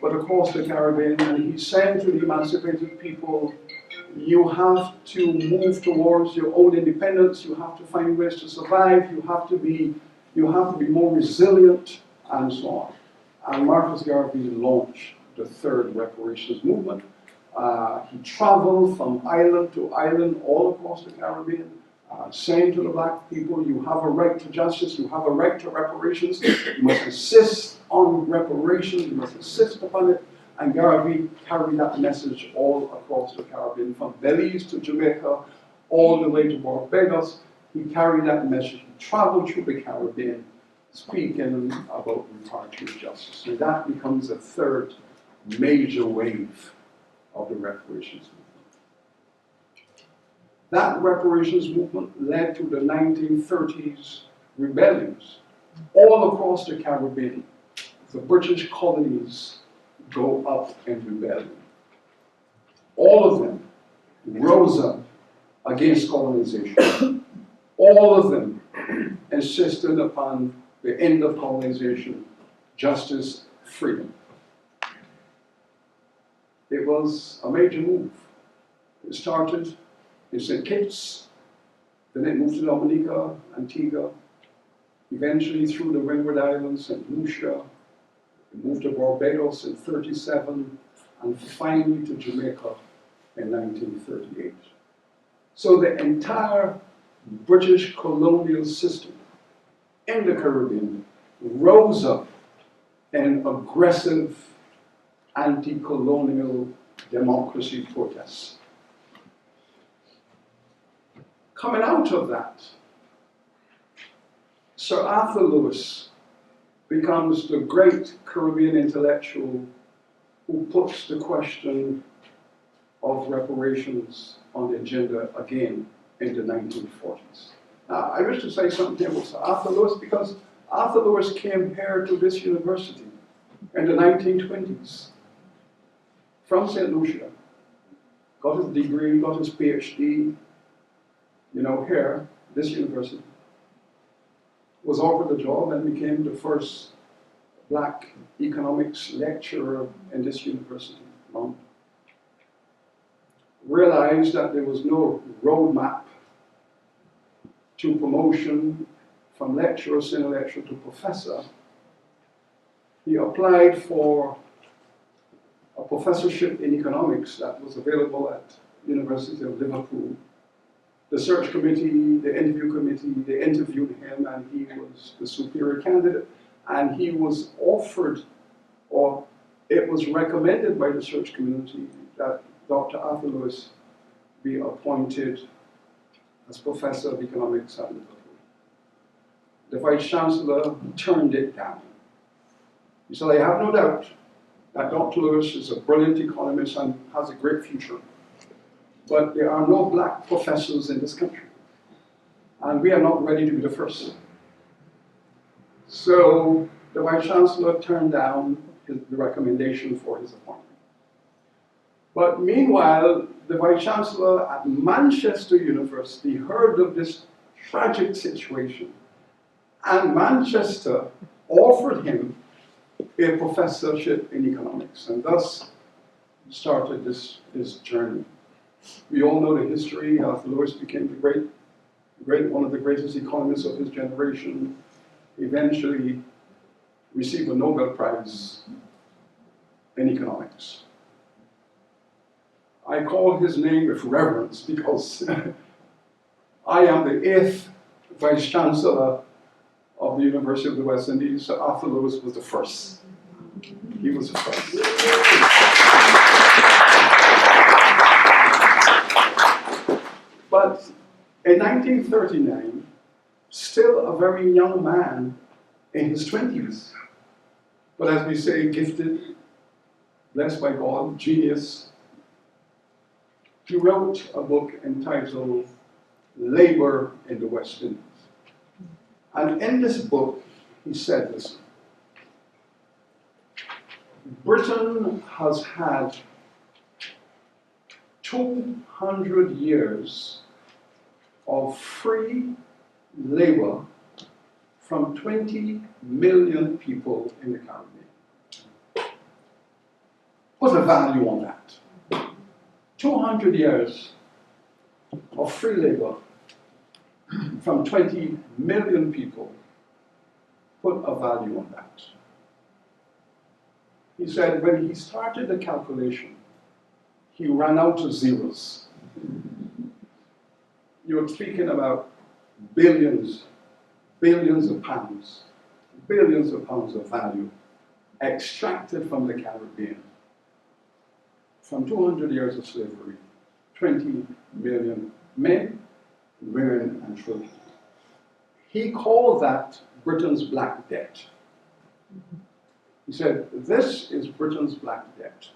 but across the Caribbean. And he's saying to the emancipated people, you have to move towards your own independence, you have to find ways to survive, you have to be more resilient, and so on. And Marcus Garvey launched the third reparations movement. He traveled from island to island all across the Caribbean, saying to the black people, you have a right to justice, you have a right to reparations, you must insist on reparations, you must insist upon it. And Garvey carried that message all across the Caribbean, from Belize to Jamaica, all the way to Beckles. He carried that message. He traveled through the Caribbean, speaking about reparative justice. And that becomes a third major wave of the reparations movement. That reparations movement led to the 1930s rebellions all across the Caribbean. The British colonies go up in rebellion. All of them rose up against colonization. All of them insisted upon the end of colonization, justice, freedom. It was a major move. It started in St. Kitts, then it moved to Dominica, Antigua, eventually through the Windward Islands, St. Lucia. It moved to Barbados in 1937, and finally to Jamaica in 1938. So the entire British colonial system in the Caribbean rose up in aggressive anti-colonial democracy protests. Coming out of that, Sir Arthur Lewis becomes the great Caribbean intellectual who puts the question of reparations on the agenda again in the 1940s. Now, I wish to say something about Sir Arthur Lewis, because Arthur Lewis came here to this university in the 1920s from St. Lucia, got his degree, got his PhD, here, this university. Was offered a job and became the first black economics lecturer in this university, London. Realized that there was no roadmap to promotion from lecturer, senior lecturer to professor. He applied for a professorship in economics that was available at the University of Liverpool. The search committee, the interview committee, they interviewed him, and he was the superior candidate, and he was offered, or it was recommended by the search community that Dr. Arthur Lewis be appointed as professor of economics at Liverpool. The vice chancellor turned it down. He said, I have no doubt that Dr. Lewis is a brilliant economist and has a great future, but there are no black professors in this country, and we are not ready to be the first. So the Vice Chancellor turned down the recommendation for his appointment. But meanwhile, the Vice Chancellor at Manchester University heard of this tragic situation, and Manchester offered him a professorship in economics, and thus started this journey. We all know the history. Arthur Lewis became one of the greatest economists of his generation, eventually received a Nobel Prize in economics. I call his name with reverence because I am the 8th Vice Chancellor of the University of the West Indies. So Arthur Lewis was the first. He was the first. But in 1939, still a very young man in his 20s, but as we say, gifted, blessed by God, genius, he wrote a book entitled Labor in the West Indies. And in this book, he said, listen, Britain has had 200 years of free labor from 20 million people in the Caribbean. What's the value on that? 200 years of free labor from 20 million people. Put a value on that. He said when he started the calculation, he ran out of zeros. You're speaking about billions of pounds of value extracted from the Caribbean. From 200 years of slavery, 20 million men, women, and children. He called that Britain's Black Debt. He said, this is Britain's Black Debt.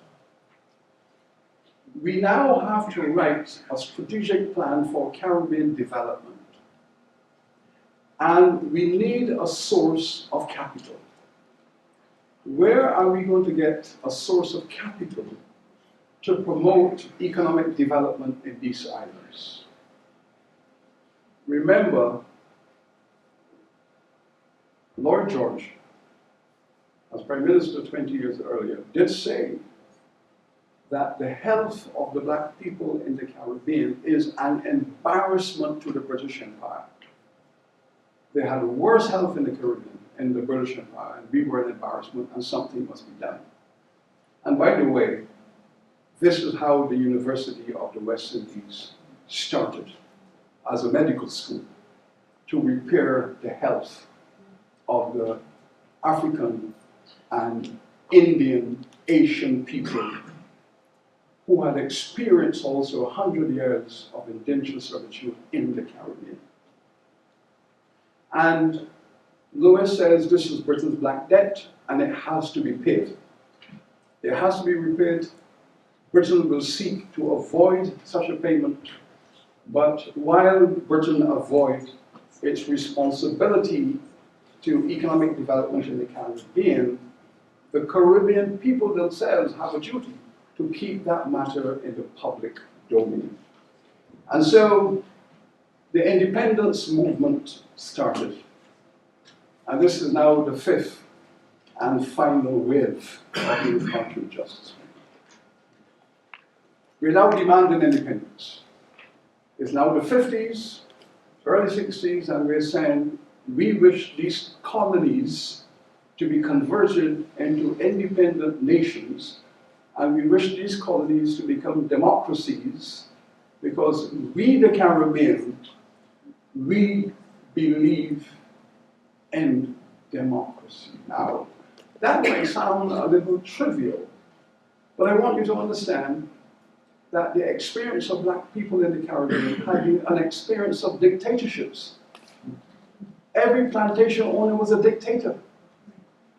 We now have to write a strategic plan for Caribbean development. And we need a source of capital. Where are we going to get a source of capital to promote economic development in these islands? Remember, Lord George, as Prime Minister 20 years earlier, did say that the health of the black people in the Caribbean is an embarrassment to the British Empire. They had worse health in the Caribbean, in the British Empire, and we were an embarrassment, and something must be done. And by the way, this is how the University of the West Indies started, as a medical school, to repair the health of the African and Indian, Asian people who had experienced also 100 years of indentured servitude in the Caribbean. And Lewis says this is Britain's black debt and it has to be paid. It has to be repaid. Britain will seek to avoid such a payment, but while Britain avoids its responsibility to economic development in the Caribbean, the Caribbean people themselves have a duty to keep that matter in the public domain. And so the independence movement started. And this is now the fifth and final wave of the Repartment Justice. We're now demanding independence. It's now the 50s, early 60s, and we're saying we wish these colonies to be converted into independent nations, and we wish these colonies to become democracies, because we, the Caribbean, we believe in democracy. Now, that might sound a little trivial, but I want you to understand that the experience of black people in the Caribbean had been an experience of dictatorships. Every plantation owner was a dictator.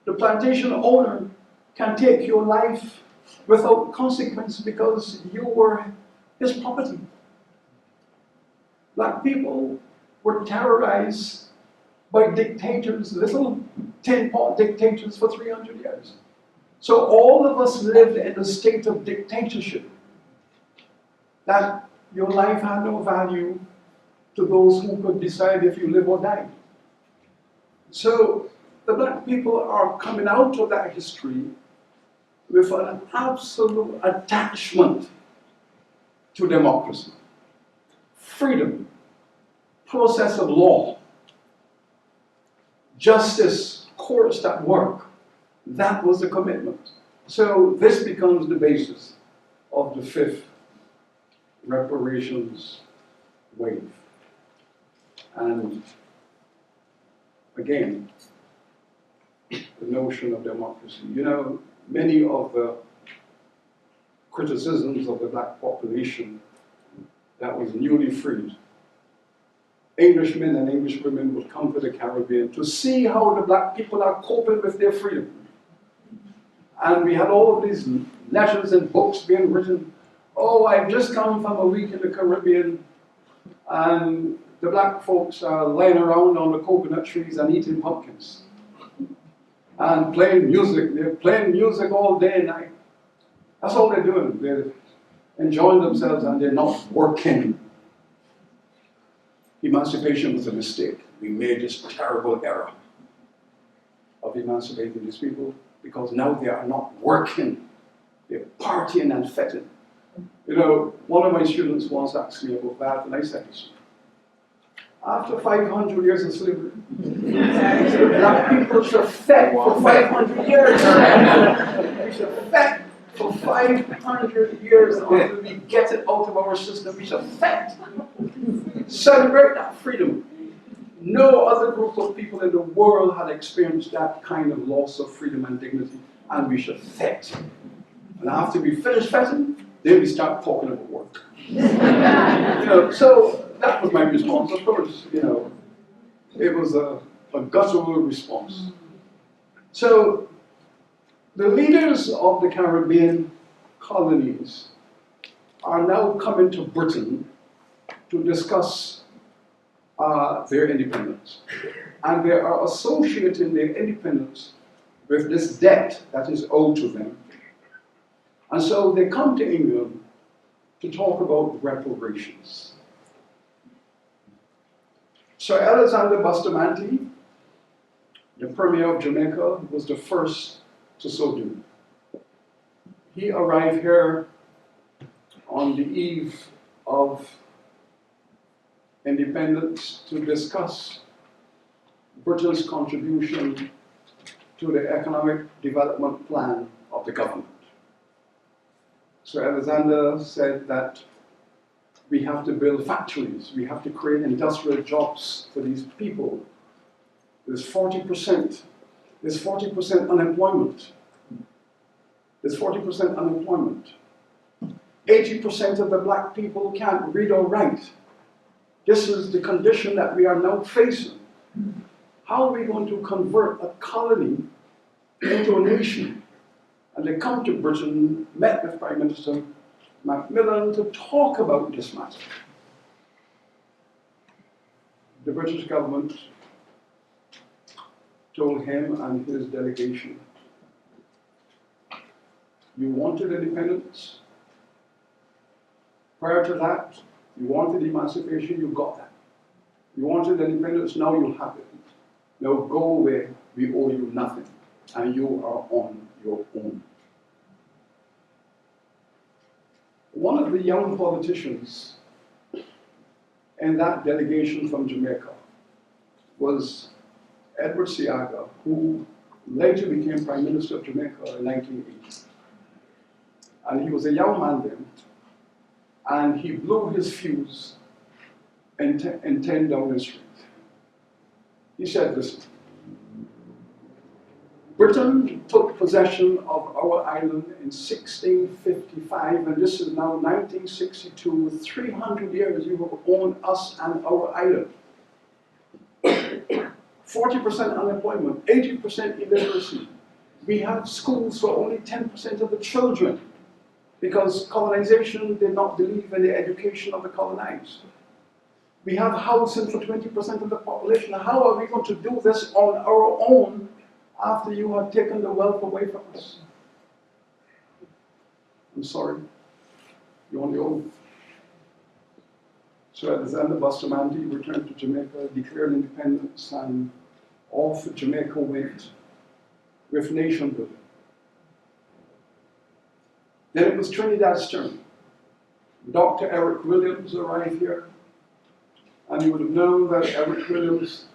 The plantation owner can take your life without consequence because you were his property. Black people were terrorized by dictators, little tin-pot dictators for 300 years. So all of us lived in a state of dictatorship, that your life had no value to those who could decide if you live or die. So the black people are coming out of that history with an absolute attachment to democracy, freedom, process of law, justice, courts that work. That was the commitment. So this becomes the basis of the fifth reparations wave. And again, the notion of democracy. You know, many of the criticisms of the black population that was newly freed, Englishmen and Englishwomen would come to the Caribbean to see how the black people are coping with their freedom. And we had all of these letters and books being written. Oh, I've just come from a week in the Caribbean, and the black folks are lying around on the coconut trees and eating pumpkins. And playing music. They're playing music all day and night. That's all they're doing. They're enjoying themselves and they're not working. Emancipation was a mistake. We made this terrible error. of emancipating these people, because now they are not working, they're partying and fetting. You know, one of my students once asked me about that, and I said, after 500 years of slavery, black people should fed for 500 years. We should fed for 500 years until we get it out of our system. We should fed. Celebrate that freedom. No other group of people in the world had experienced that kind of loss of freedom and dignity, and we should fed. And after we finish fetting, then we start talking about work. You know, so that was my response. Of course, you know, it was a guttural response. So the leaders of the Caribbean colonies are now coming to Britain to discuss their independence. And they are associating their independence with this debt that is owed to them. And so they come to England to talk about reparations. Sir Alexander Bustamante, the Premier of Jamaica, was the first to so do. He arrived here on the eve of independence to discuss Britain's contribution to the economic development plan of the government. So Alexander said that we have to build factories, we have to create industrial jobs for these people. There's 40% unemployment. There's 40% unemployment. 80% of the black people can't read or write. This is the condition that we are now facing. How are we going to convert a colony into a nation? And they come to Britain, met with Prime Minister Macmillan to talk about this matter. The British government told him and his delegation, you wanted independence. Prior to that, you wanted emancipation, you got that. You wanted independence, now you have it. Now go away, we owe you nothing, and you are on your own. One of the young politicians in that delegation from Jamaica was Edward Seaga, who later became Prime Minister of Jamaica in 1980. And he was a young man then, and he blew his fuse in 10 Downing Street. He said, listen, Britain took possession of our island in 1655, and this is now 1962. 300 years you have owned us and our island. 40% unemployment, 80% illiteracy. We have schools for only 10% of the children, because colonization did not believe in the education of the colonized. We have housing for 20% of the population. How are we going to do this on our own after you have taken the wealth away from us? I'm sorry, you're on your own. So Alexander Bustamante returned to Jamaica, declared independence, and off Jamaica went with nation building. Then it was Trinidad's turn. Dr. Eric Williams arrived here, and you would have known that Eric Williams,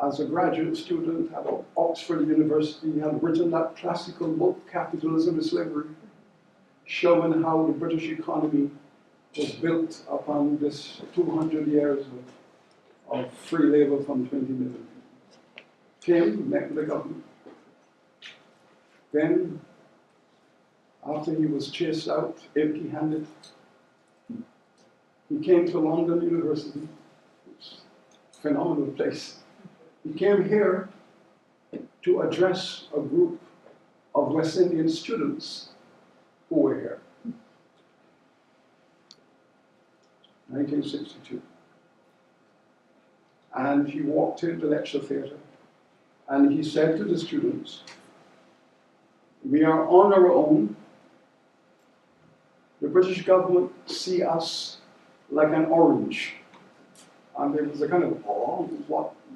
as a graduate student at Oxford University, had written that classical book, Capitalism and Slavery, showing how the British economy was built upon this 200 years of free labor from 20 million. Came, met with the government. Then, after he was chased out, empty-handed, he came to London University, which is a phenomenal place. He came here to address a group of West Indian students who were here. 1962. And he walked into the lecture theatre and he said to the students, we are on our own. The British government see us like an orange. And there was a kind of, oh,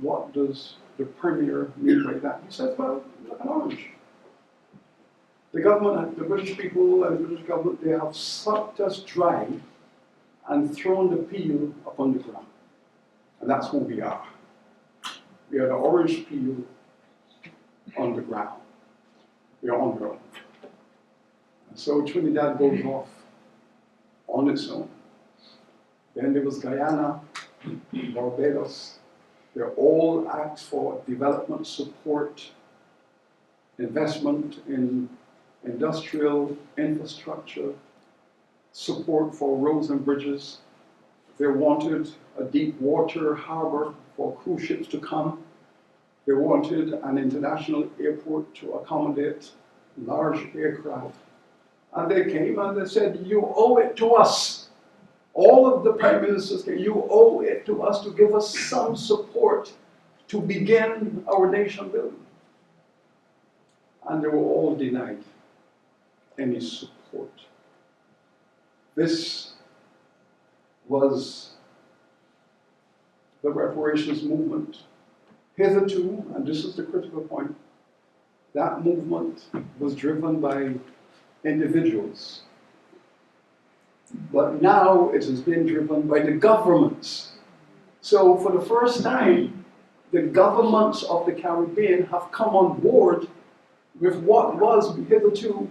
what does the Premier mean by that? He said, well, look at Orange. The government, the British people and the British government, they have sucked us dry and thrown the peel upon the ground. And that's who we are. We are the orange peel on the ground. We are on the ground. And so Trinidad goes off on its own. Then there was Guyana, Barbados. They all asked for development support, investment in industrial infrastructure, support for roads and bridges. They wanted a deep water harbor for cruise ships to come. They wanted an international airport to accommodate large aircraft. And they came and they said, you owe it to us. All of the prime ministers came, you owe it to us to give us some support to begin our nation building. And they were all denied any support. This was the reparations movement. Hitherto, and this is the critical point, that movement was driven by individuals. But now it has been driven by the governments. So for the first time, the governments of the Caribbean have come on board with what was hitherto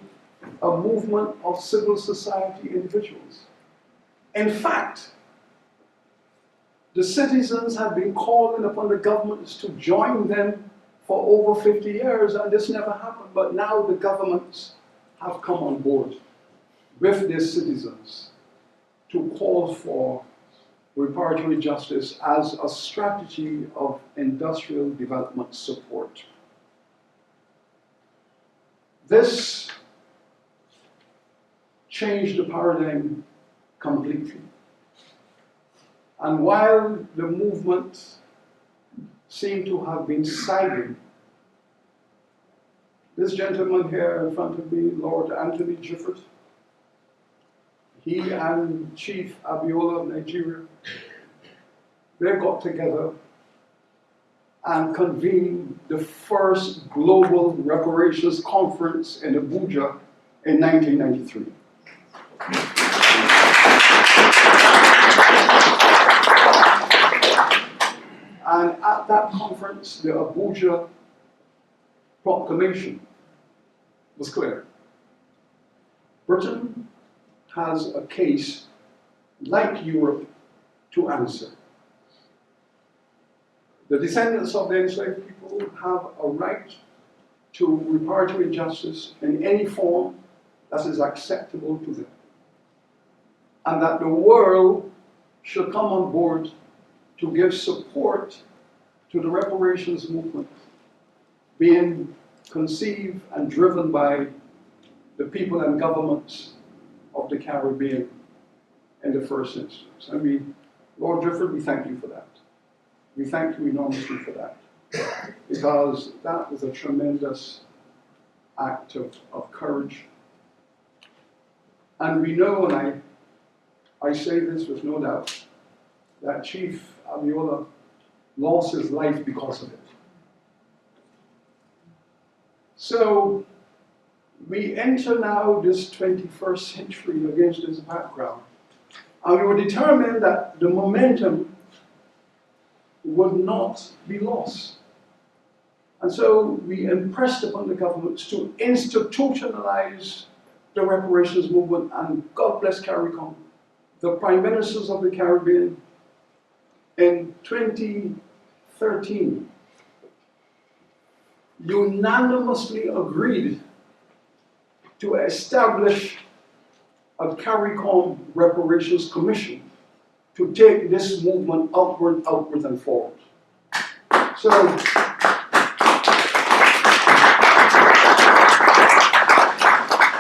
a movement of civil society individuals. In fact, the citizens have been calling upon the governments to join them for over 50 years, and this never happened. But now the governments have come on board with their citizens to call for reparatory justice as a strategy of industrial development support. This changed the paradigm completely. And while the movement seemed to have been siding, this gentleman here in front of me, Lord Anthony Gifford, he and Chief Abiola of Nigeria, they got together and convened the first global reparations conference in Abuja in 1993. And at that conference, the Abuja proclamation was clear. Britain has a case, like Europe, to answer. The descendants of the enslaved people have a right to reparatory justice in any form that is acceptable to them. And that the world should come on board to give support to the reparations movement being conceived and driven by the people and governments of the Caribbean in the first instance. I mean, Lord Gifford, we thank you for that. We thank you enormously for that, because that was a tremendous act of courage. And we know, and I say this with no doubt, that Chief Abiola lost his life because of it. So we enter now this 21st century against this background, and we were determined that the momentum would not be lost. And so we impressed upon the governments to institutionalize the reparations movement, and God bless CARICOM, the prime ministers of the Caribbean, in 2013 unanimously agreed to establish a CARICOM reparations commission to take this movement outward and forward. So, and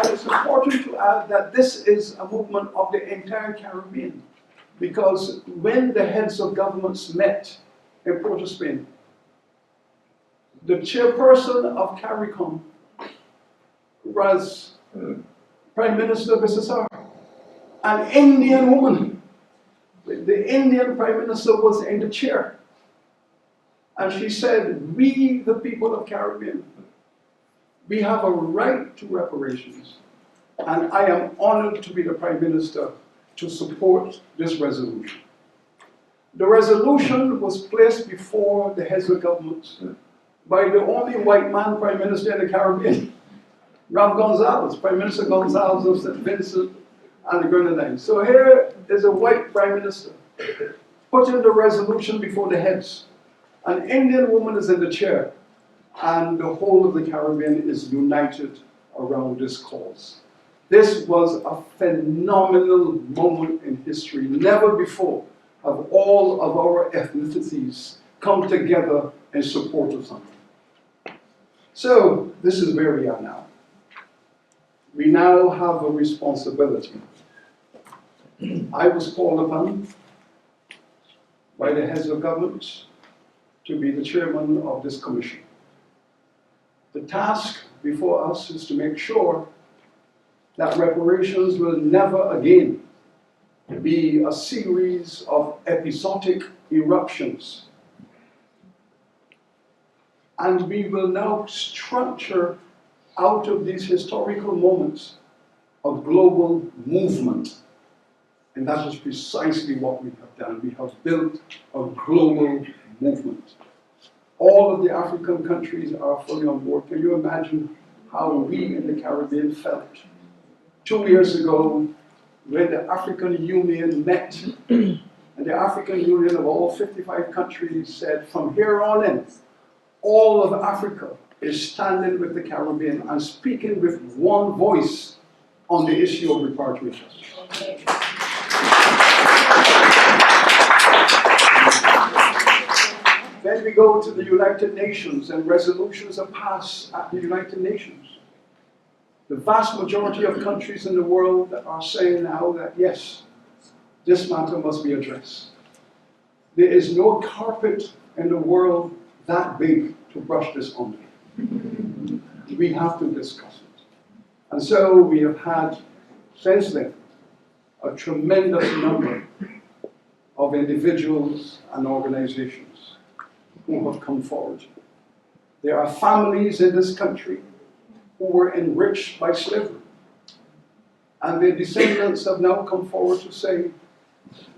it's important to add that this is a movement of the entire Caribbean, because when the heads of governments met in Port of Spain, the chairperson of CARICOM was Prime Minister Bissessar, an Indian woman. The Indian Prime Minister was in the chair. And she said, we, the people of Caribbean, we have a right to reparations. And I am honored to be the Prime Minister to support this resolution. The resolution was placed before the heads of government by the only white man Prime Minister in the Caribbean, Ram Gonzalez, Prime Minister Gonzalez of St. Vincent and the Grenadines. So here is a white Prime Minister putting the resolution before the heads. An Indian woman is in the chair, and the whole of the Caribbean is united around this cause. This was a phenomenal moment in history. Never before have all of our ethnicities come together in support of something. So, this is where we are now. We now have a responsibility. I was called upon by the heads of governments to be the chairman of this commission. The task before us is to make sure that reparations will never again be a series of episodic eruptions. And we will now structure out of these historical moments a global movement. And that is precisely what we have done. We have built a global movement. All of the African countries are fully on board. Can you imagine how we in the Caribbean felt 2 years ago when the African Union met, and the African Union of all 55 countries said, from here on in, all of Africa is standing with the Caribbean and speaking with one voice on the issue of repatriation. Then we go to the United Nations, and resolutions are passed at the United Nations. The vast majority of countries in the world are saying now that yes, this matter must be addressed. There is no carpet in the world that big to brush this under. We have to discuss it. And so we have had, since then, a tremendous number of individuals and organizations who have come forward. There are families in this country who were enriched by slavery. And their descendants have now come forward to say,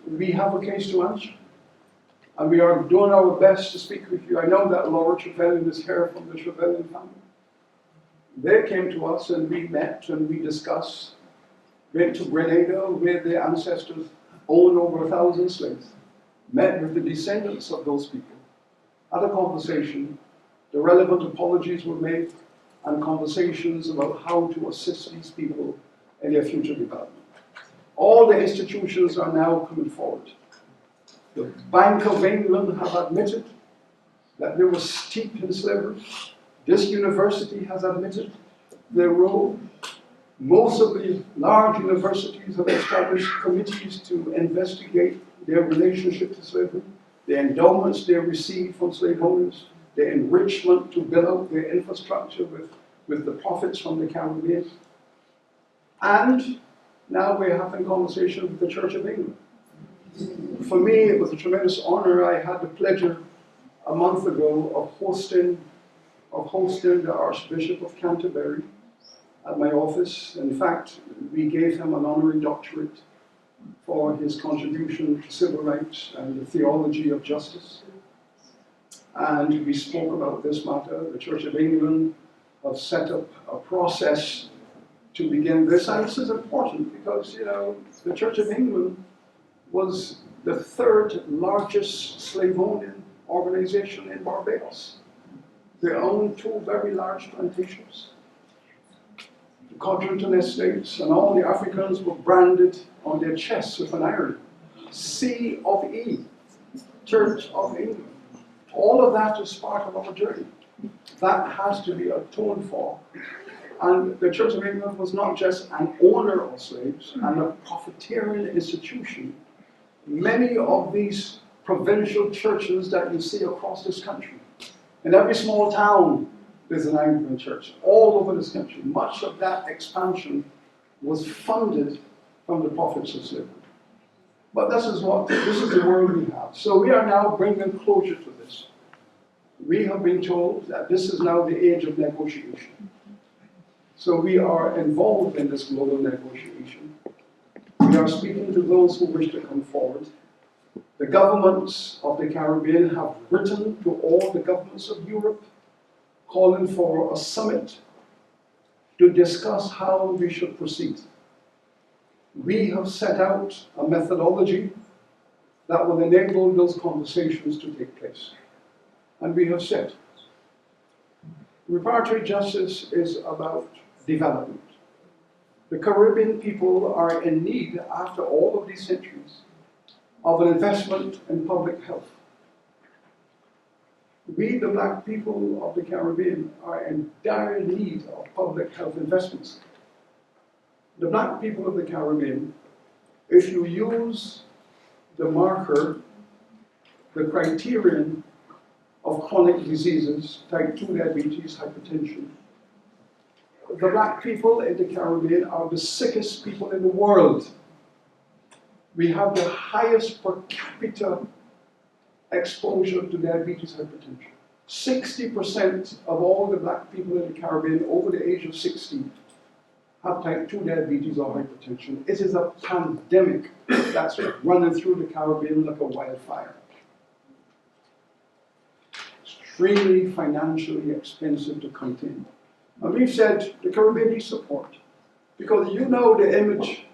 we have a case to answer. And we are doing our best to speak with you. I know that Laura Trevelyan is here from the Trevelyan family. They came to us and we met and we discussed. Went to Grenada where their ancestors owned over 1,000 slaves. Met with the descendants of those people. Had a conversation. The relevant apologies were made and conversations about how to assist these people in their future development. All the institutions are now coming forward. The Bank of England have admitted that they were steeped in slavery. This university has admitted their role. Most of the large universities have established committees to investigate their relationship to slavery, the endowments they receive from slave owners, the enrichment to build out their infrastructure with the profits from the Caribbean. And now we're having conversations with the Church of England. For me, it was a tremendous honor. I had the pleasure a month ago of hosting the Archbishop of Canterbury at my office. In fact, we gave him an honorary doctorate for his contribution to civil rights and the theology of justice. And we spoke about this matter. The Church of England have set up a process to begin this. And this is important because, you know, the Church of England was the third largest slave-owning organization in Barbados. They owned 2 very large plantations. The Codrington Estates, and all the Africans were branded on their chests with an iron. C of E, Church of England. All of that is part of our journey. That has to be atoned for. And the Church of England was not just an owner of slaves and a profiteering institution. Many of these provincial churches that you see across this country, in every small town there's an Anglican church, all over this country. Much of that expansion was funded from the profits of slavery. But this is the world we have. So we are now bringing closure to this. We have been told that this is now the age of negotiation. So we are involved in this global negotiation. We are speaking to those who wish to come forward. The governments of the Caribbean have written to all the governments of Europe, calling for a summit to discuss how we should proceed. We have set out a methodology that will enable those conversations to take place. And we have said, reparatory justice is about development. The Caribbean people are in need, after all of these centuries, of an investment in public health. We, the black people of the Caribbean, are in dire need of public health investments. The black people of the Caribbean, if you use the marker, the criterion of chronic diseases, type 2 diabetes, hypertension, the black people in the Caribbean are the sickest people in the world. We have the highest per capita exposure to diabetes, hypertension. 60% of all the black people in the Caribbean over the age of 60 have type 2 diabetes or hypertension. It is a pandemic that's running through the Caribbean like a wildfire. Extremely financially expensive to contain. And we've said the Caribbean needs support, because you know the image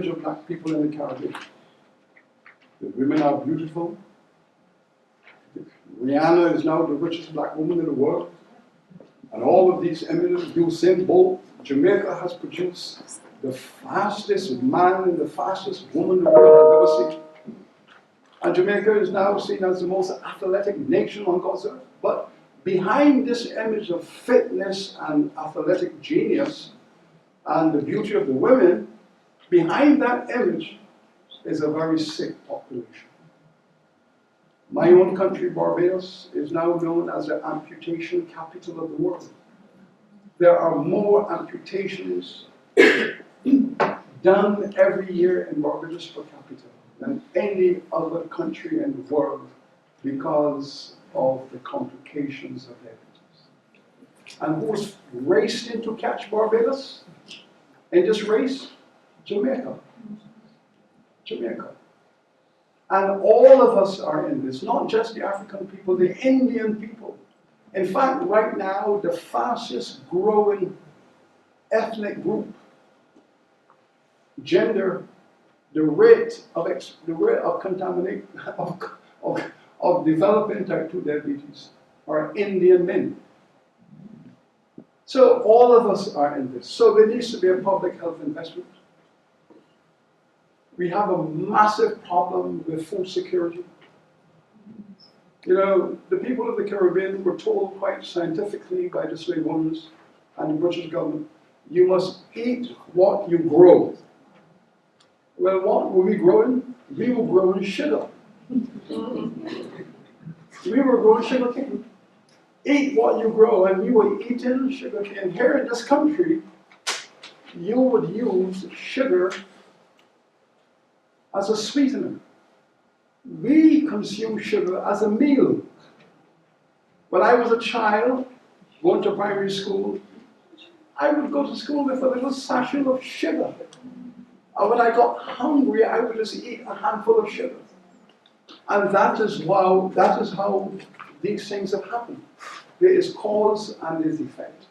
of black people in the Caribbean. The women are beautiful. Rihanna is now the richest black woman in the world. And all of these images, Usain Bolt, Jamaica has produced the fastest man and the fastest woman the world has ever seen. And Jamaica is now seen as the most athletic nation on God's earth. But behind this image of fitness and athletic genius and the beauty of the women, behind that image is a very sick population. My own country, Barbados, is now known as the amputation capital of the world. There are more amputations done every year in Barbados per capita than any other country in the world because of the complications of diabetes. And who's racing to catch Barbados in this race? Jamaica. Jamaica. And all of us are in this, not just the African people, the Indian people. In fact, right now, the fastest growing ethnic group, gender, the rate of contamination, of developing type 2 diabetes are Indian men. So all of us are in this. So there needs to be a public health investment. We have a massive problem with food security. You know, the people of the Caribbean were told quite scientifically by the slave owners and the British government, you must eat what you grow. Well, what were we growing? We were growing sugar. We were growing sugar cane. Eat what you grow, and we were eating sugar cane. Here in this country, you would use sugar as a sweetener. We consume sugar as a meal. When I was a child, going to primary school, I would go to school with a little sachet of sugar. And when I got hungry, I would just eat a handful of sugar. And that is how these things have happened. There is cause and there is effect.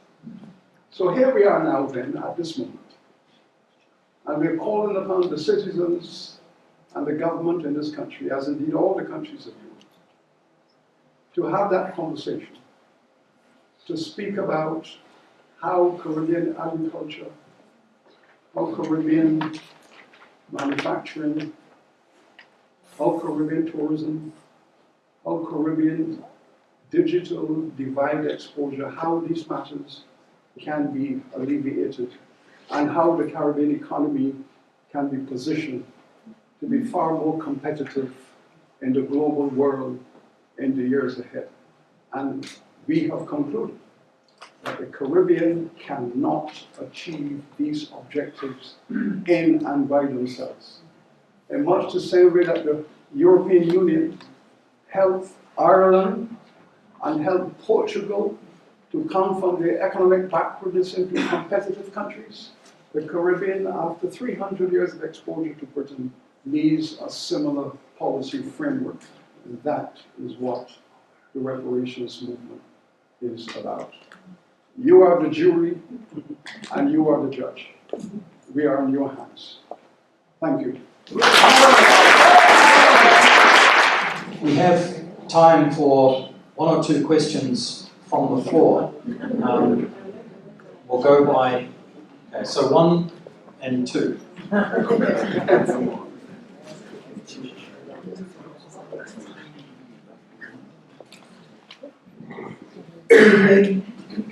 So here we are now then, at this moment. And we're calling upon the citizens and the government in this country, as indeed all the countries of Europe, to have that conversation, to speak about how Caribbean agriculture, how Caribbean manufacturing, how Caribbean tourism, how Caribbean digital divide exposure, how these matters can be alleviated, and how the Caribbean economy can be positioned to be far more competitive in the global world in the years ahead. And we have concluded that the Caribbean cannot achieve these objectives in and by themselves. In much the same way that the European Union helped Ireland and helped Portugal to come from the economic backwardness into competitive countries. The Caribbean, after 300 years of exposure to Britain, needs a similar policy framework. And that is what the reparations movement is about. You are the jury, and you are the judge. We are in your hands. Thank you. We have time for one or two questions from the floor. We'll go by, okay, so 1 and 2.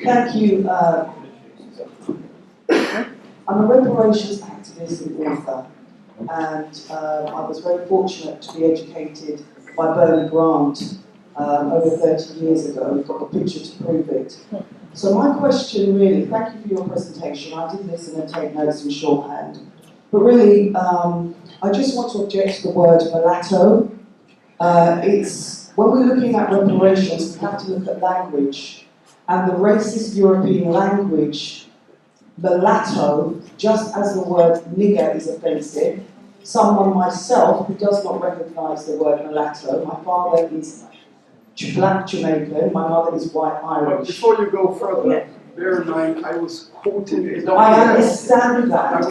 Thank you. I'm a reparations activist and author, and I was very fortunate to be educated by Bernie Grant over 30 years ago. We've got the picture to prove it. So my question really, thank you for your presentation. I did listen and take notes in shorthand. But really, I just want to object to the word mulatto. When we're looking at reparations, we have to look at language. And the racist European language, mulatto, just as the word nigger is offensive, someone myself who does not recognise the word mulatto, my father is black Jamaican, my mother is white Irish. Before you go further, bear in mind I was quoting a document. I understand that.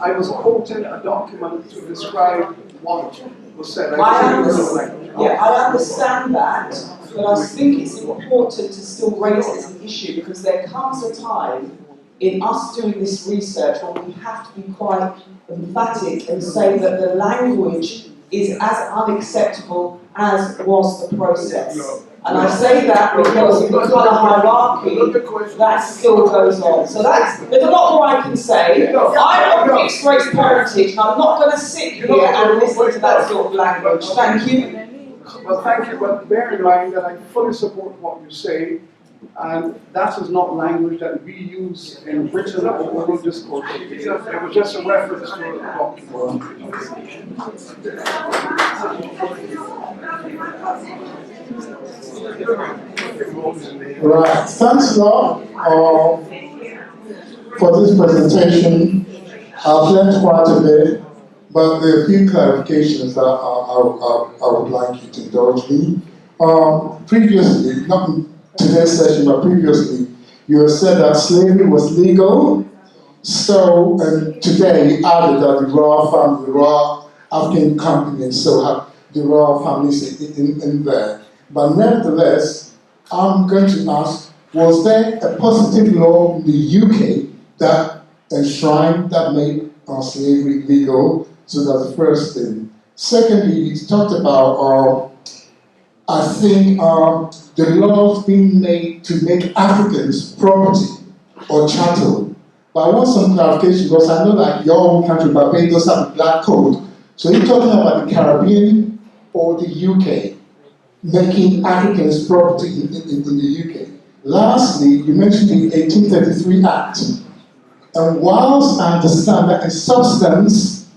I was quoting a document to describe what was said. I understand that, but I think it's important to still raise it as an issue because there comes a time in us doing this research when we have to be quite emphatic and say that the language is as unacceptable as was the process. And I say that because in the colour hierarchy, that still goes on. So there's a lot more I can say. I'm of mixed race parentage, and I'm not going to sit here and listen to that sort of language. Thank you. Well, thank you, but bear in mind that I fully support what you say, and that is not language that we use in Britain or oral discourse. It was just a reference to a document. Right, thanks a lot for this presentation. I've learned quite a bit, but there are a few clarifications that I would like you to indulge me. Previously, not in today's session, but previously, you have said that slavery was legal. So, and today you added that the royal family, the royal African companies, so have the royal families in there. But nevertheless, I'm going to ask, was there a positive law in the UK that enshrined, that made slavery legal? So that's the first thing. Secondly, you talked about, I think, the laws being made to make Africans property or chattel. But I want some clarification because I know that your own country, Barbados, have a black code. So you're talking about the Caribbean or the UK making Africans property in the UK. Lastly, you mentioned the 1833 Act. And whilst I understand that in substance,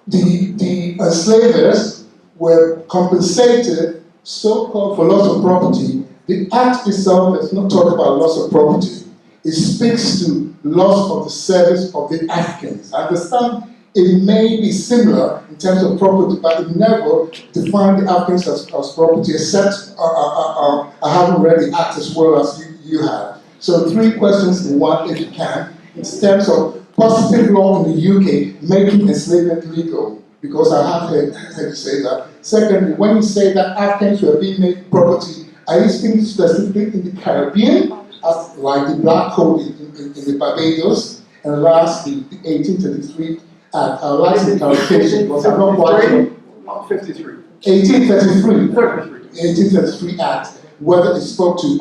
the enslavers were compensated, so-called, for loss of property, the Act itself does not talk about loss of property. It speaks to loss of the service of the Africans. I understand it may be similar in terms of property, but it never defined the Africans as property, except I haven't read the Act as well as you have. So 3 questions in one, if you can, in terms of positive law in the UK making enslavement legal, because I have heard you say that. Secondly, when you say that Africans were being made property, are you speaking specifically in the Caribbean, as like the Black Code in the Barbados? And lastly, the 1833 Act. I would like some clarification because I'm not quite sure. 53. 1833. 1833 Act, whether it spoke to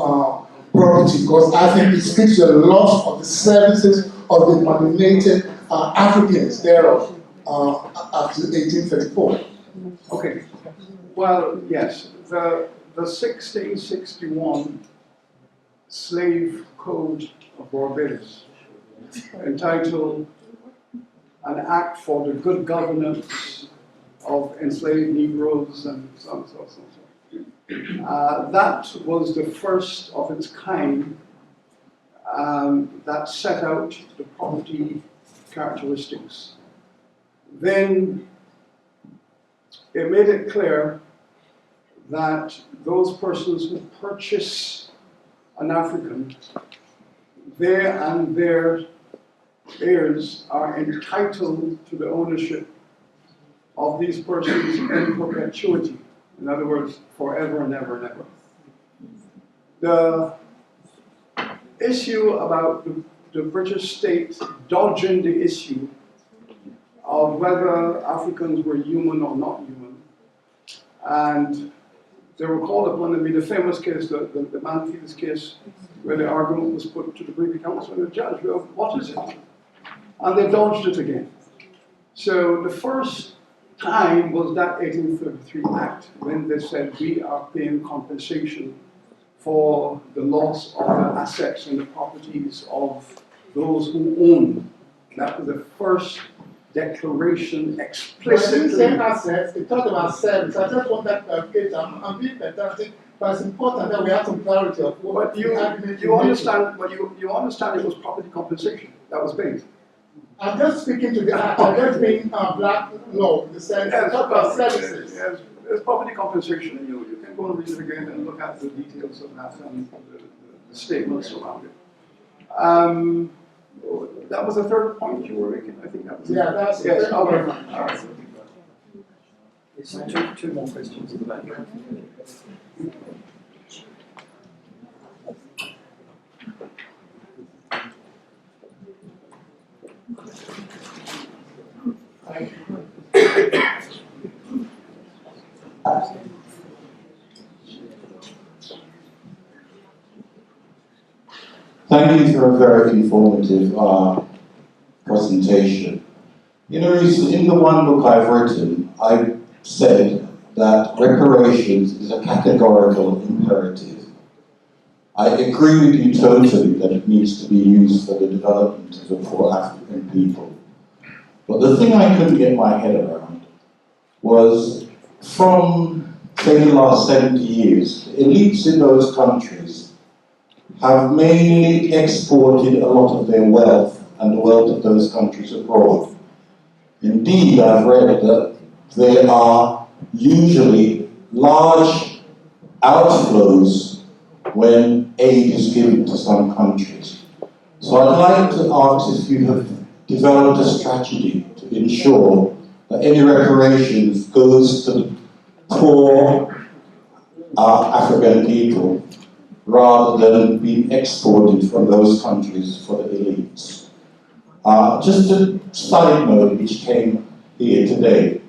property, because I think it speaks to the loss of the services of the melanated Africans thereof after 1834. Okay. Well, yes, the 1661 Slave Code of Barbados, entitled An Act for the Good Governance of Enslaved Negroes and so on, That was the first of its kind that set out the property characteristics. Then it made it clear that those persons who purchase an African, they and their heirs are entitled to the ownership of these persons in perpetuity. In other words, forever and ever and ever. The issue about the British state dodging the issue of whether Africans were human or not human, and they were called upon. I mean, the famous case, the Manfields case, where the argument was put to the Privy Council and the judge, well, what is it? And they dodged it again. So the first time was that 1833 Act, when they said we are paying compensation for the loss of the assets and the properties of those who own. That was the first declaration explicitly. When you say assets, it talked about service. I just want that clarification. I'm being pedantic, but it's important that we have some clarity of what But you understand, but you understand it was property compensation that was paid. I'm just speaking to the act. I'm just being black law in the sense Yes, talk about services. yes, it's property compensation, and you can go and read it again and look at the details of that and the statements around it. That was the third point you were making, I think that was. Yeah, that's the yes. third Okay. point. All right. It's two more questions at the back. Thank you for a very informative presentation. You know, in the one book I've written, I said that reparations is a categorical imperative. I agree with you totally that it needs to be used for the development of the poor African people. But the thing I couldn't get my head around was, from, say, the last 70 years, the elites in those countries have mainly exported a lot of their wealth and the wealth of those countries abroad. Indeed, I've read that there are usually large outflows when aid is given to some countries. So I'd like to ask if you have developed a strategy to ensure that any reparations goes to the poor African people rather than being exported from those countries for the elites. Just a side note which came here today.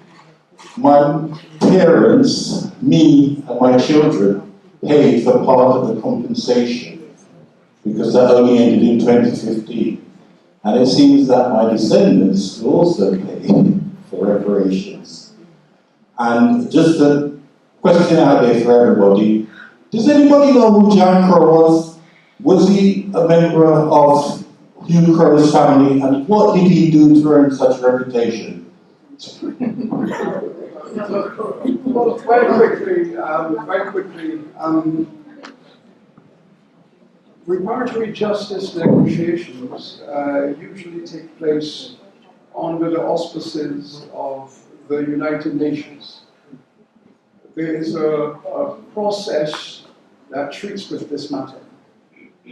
My parents, me and my children paid for part of the compensation because that only ended in 2015. And it seems that my descendants will also pay for reparations. And just a question out there for everybody. Does anybody know who Jan Crow was? Was he a member of Hugh Crow's family, and what did he do to earn such a reputation? Well, very quickly, reparatory justice negotiations usually take place under the auspices of the United Nations. There is a process that treats with this matter,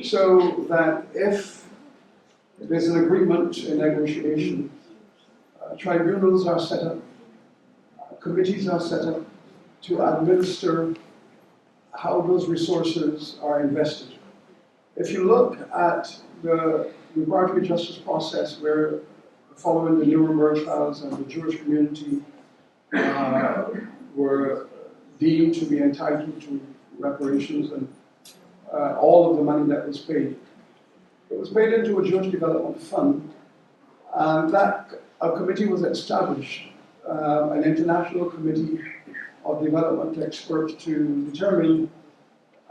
so that if there's an agreement in negotiation, tribunals are set up, committees are set up to administer how those resources are invested. If you look at the reparatory justice process, where following the Nuremberg trials and the Jewish community were deemed to be entitled to reparations and all of the money that was paid, it was paid into a Jewish development fund, and that a committee was established, an international committee of development experts to determine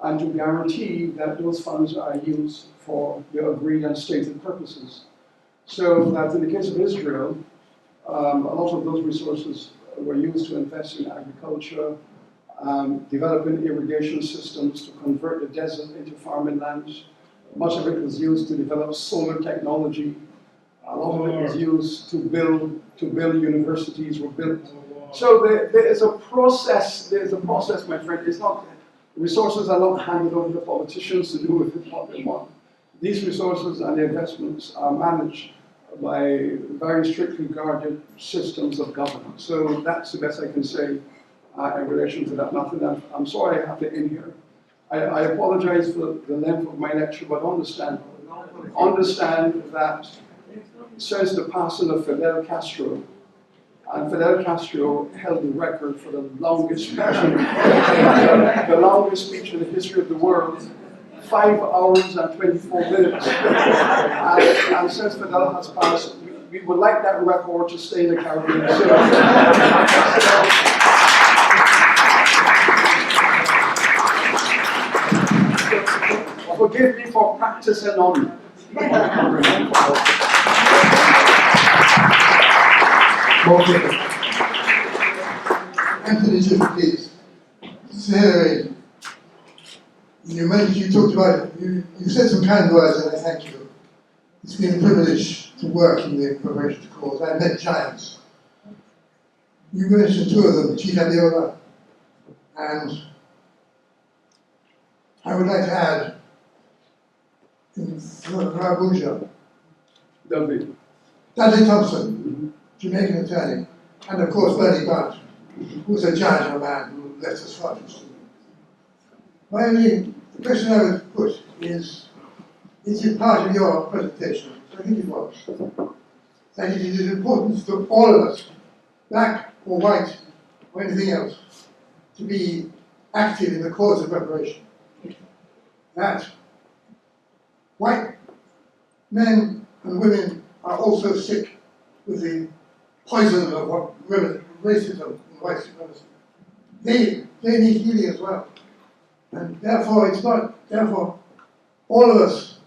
and to guarantee that those funds are used for the agreed and stated purposes. So that in the case of Israel, a lot of those resources were used to invest in agriculture developing irrigation systems to convert the desert into farming lands. Much of it was used to develop solar technology. A lot of it was used to build universities were built. So there is a process, my friend. It's not, resources are not handed over to politicians to do with what they want. These resources and the investments are managed by very strictly guarded systems of governance. So that's the best I can say in relation to that matter. I'm sorry I have to end here. I apologize for the length of my lecture, but understand that since the passing of Fidel Castro, and Fidel Castro held the record for the longest speech in the history of the world, 5 hours and 24 minutes. And since Fidel has passed, we would like that record to stay in the Caribbean. So forgive me for practicing on it. Anthony, just please. Hilary, you talked about it. You said some kind words, and I thank you. It's been a privilege to work in the preparation cause. I've met giants. You mentioned 2 of them, Chief Abiola, and I would like to add in Abuja, Dudley Thompson, Jamaican attorney, and of course Bernie Bunt, who's a giant of a man who left us far too soon. The question I would put is it part of your presentation? I think it was. That it is important to all of us, black or white or anything else, to be active in the cause of reparation. That white men and women are also sick with the poison of what racism and white supremacy. They need healing as well. And therefore all of us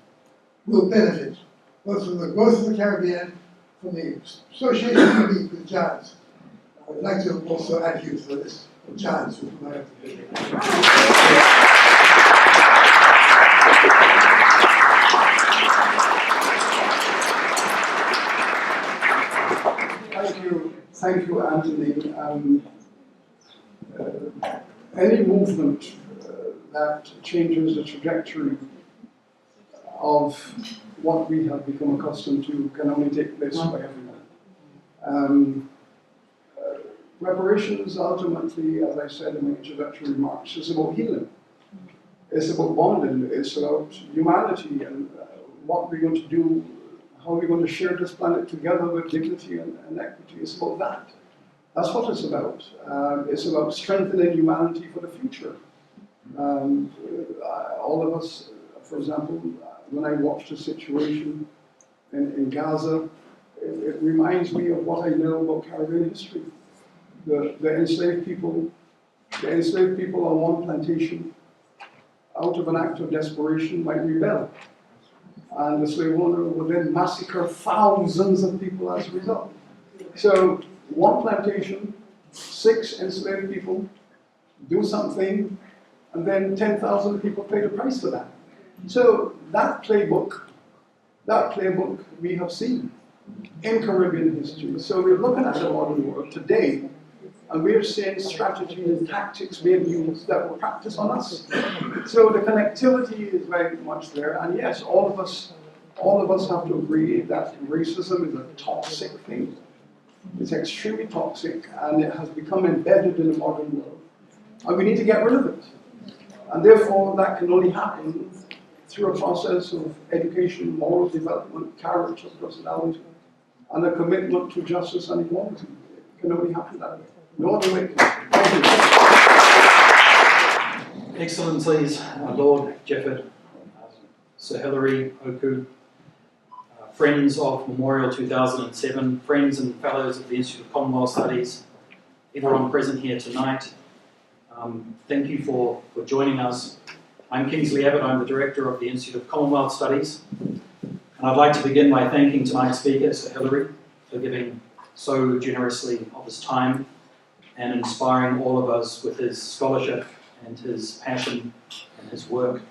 will benefit, both from the growth of the Caribbean, from the association with giants. I would like to also add you to this giants with whom I have to visit. Thank you, Anthony. Any movement that changes the trajectory of what we have become accustomed to can only take place by everyone. Reparations ultimately, as I said in my introductory remarks, is about healing. It's about bonding. It's about humanity and what we're going to do, how we're going to share this planet together with dignity and equity. It's about that. That's what it's about. It's about strengthening humanity for the future. All of us, for example, when I watch the situation in Gaza, it reminds me of what I know about Caribbean history. The enslaved people on one plantation, out of an act of desperation, might rebel. And the slave owner would then massacre thousands of people as a result. So one plantation, 6 enslaved people, do something, and then 10,000 people pay the price for that. So that playbook we have seen in Caribbean history. So we're looking at the modern world today, and we're seeing strategies and tactics being used that were practiced on us. So the connectivity is very much there, and yes, all of us have to agree that racism is a toxic thing. It's extremely toxic, and it has become embedded in the modern world, and we need to get rid of it. And therefore, that can only happen through a process of education, moral development, character, personality, and a commitment to justice and equality. It can only happen that way. No other way. Thank you. Excellencies, Lord Jefford, Sir Hilary, Oku, friends of Memorial 2007, friends and fellows of the Institute of Commonwealth Studies, everyone present here tonight, thank you for joining us. I'm Kingsley Abbott, I'm the Director of the Institute of Commonwealth Studies, and I'd like to begin by thanking tonight's speaker, Sir Hilary, for giving so generously of his time and inspiring all of us with his scholarship and his passion and his work.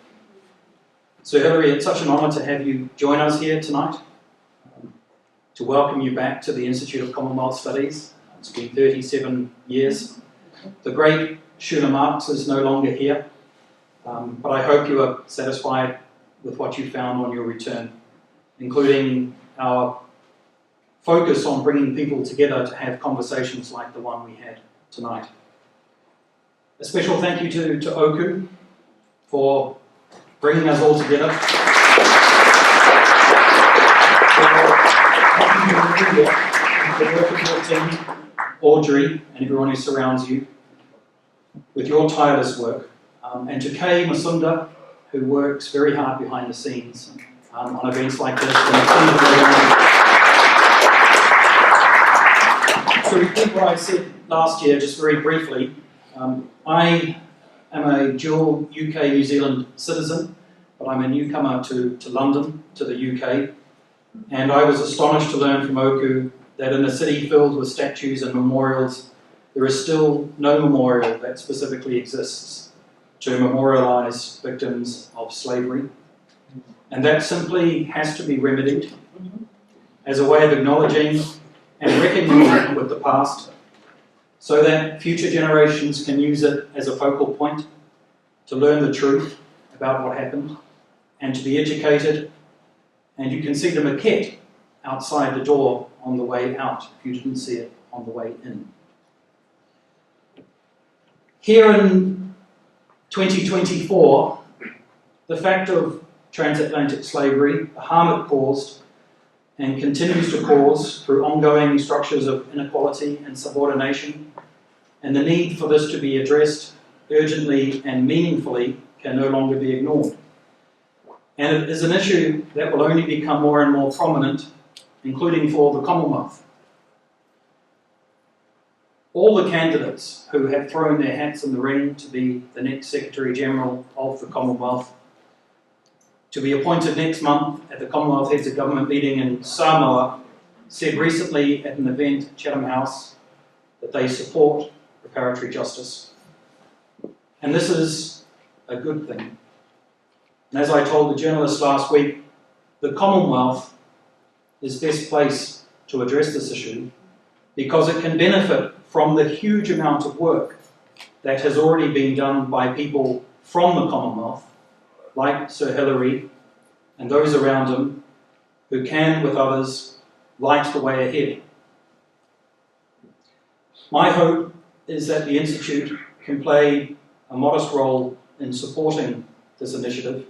So Hilary, it's such an honour to have you join us here tonight, to welcome you back to the Institute of Commonwealth Studies. It's been 37 years. The great Shuna Marx is no longer here, but I hope you are satisfied with what you found on your return, including our focus on bringing people together to have conversations like the one we had tonight. A special thank you to Oku for bringing us all together. For the work of your team, Audrey, and everyone who surrounds you, with your tireless work. And to Kay Masunda, who works very hard behind the scenes on events like this. So repeat what I said last year, just very briefly. I am a dual UK-New Zealand citizen, but I'm a newcomer to London, to the UK, and I was astonished to learn from Oku that in a city filled with statues and memorials, there is still no memorial that specifically exists to memorialise victims of slavery. And that simply has to be remedied as a way of acknowledging and reckoning with the past, so that future generations can use it as a focal point to learn the truth about what happened and to be educated. And you can see the maquette outside the door on the way out if you didn't see it on the way in. Here in 2024, the fact of transatlantic slavery, the harm it caused and continues to cause through ongoing structures of inequality and subordination, and the need for this to be addressed urgently and meaningfully can no longer be ignored. And it is an issue that will only become more and more prominent, including for the Commonwealth. All the candidates who have thrown their hats in the ring to be the next Secretary-General of the Commonwealth, to be appointed next month at the Commonwealth Heads of Government meeting in Samoa, said recently at an event at Chatham House that they support reparatory justice. And this is a good thing. And as I told the journalists last week, the Commonwealth is best placed to address this issue because it can benefit from the huge amount of work that has already been done by people from the Commonwealth, like Sir Hilary and those around him, who can, with others, light the way ahead. My hope is that the Institute can play a modest role in supporting this initiative,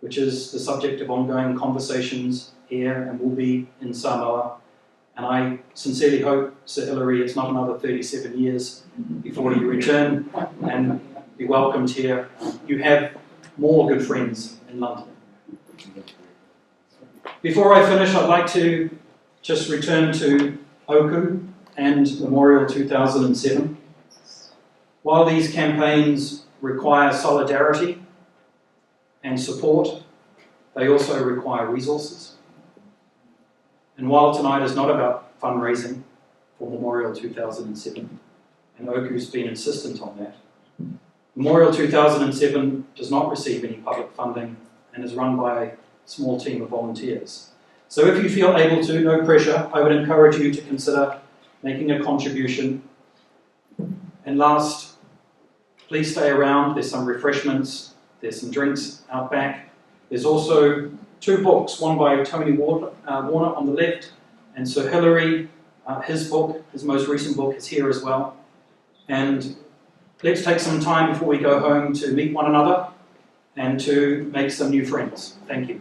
which is the subject of ongoing conversations here and will be in Samoa. And I sincerely hope, Sir Hilary, it's not another 37 years before you return and be welcomed here. You have more good friends in London. Before I finish, I'd like to just return to Oku and Memorial 2007. While these campaigns require solidarity and support, they also require resources. And while tonight is not about fundraising for Memorial 2007, and Oku's been insistent on that, Memorial 2007 does not receive any public funding and is run by a small team of volunteers. So if you feel able to, no pressure, I would encourage you to consider making a contribution. And last, please stay around. There's some refreshments, there's some drinks out back. There's also 2 books, one by Tony Warner on the left, and Sir Hilary, his book, his most recent book, is here as well. And let's take some time before we go home to meet one another and to make some new friends. Thank you.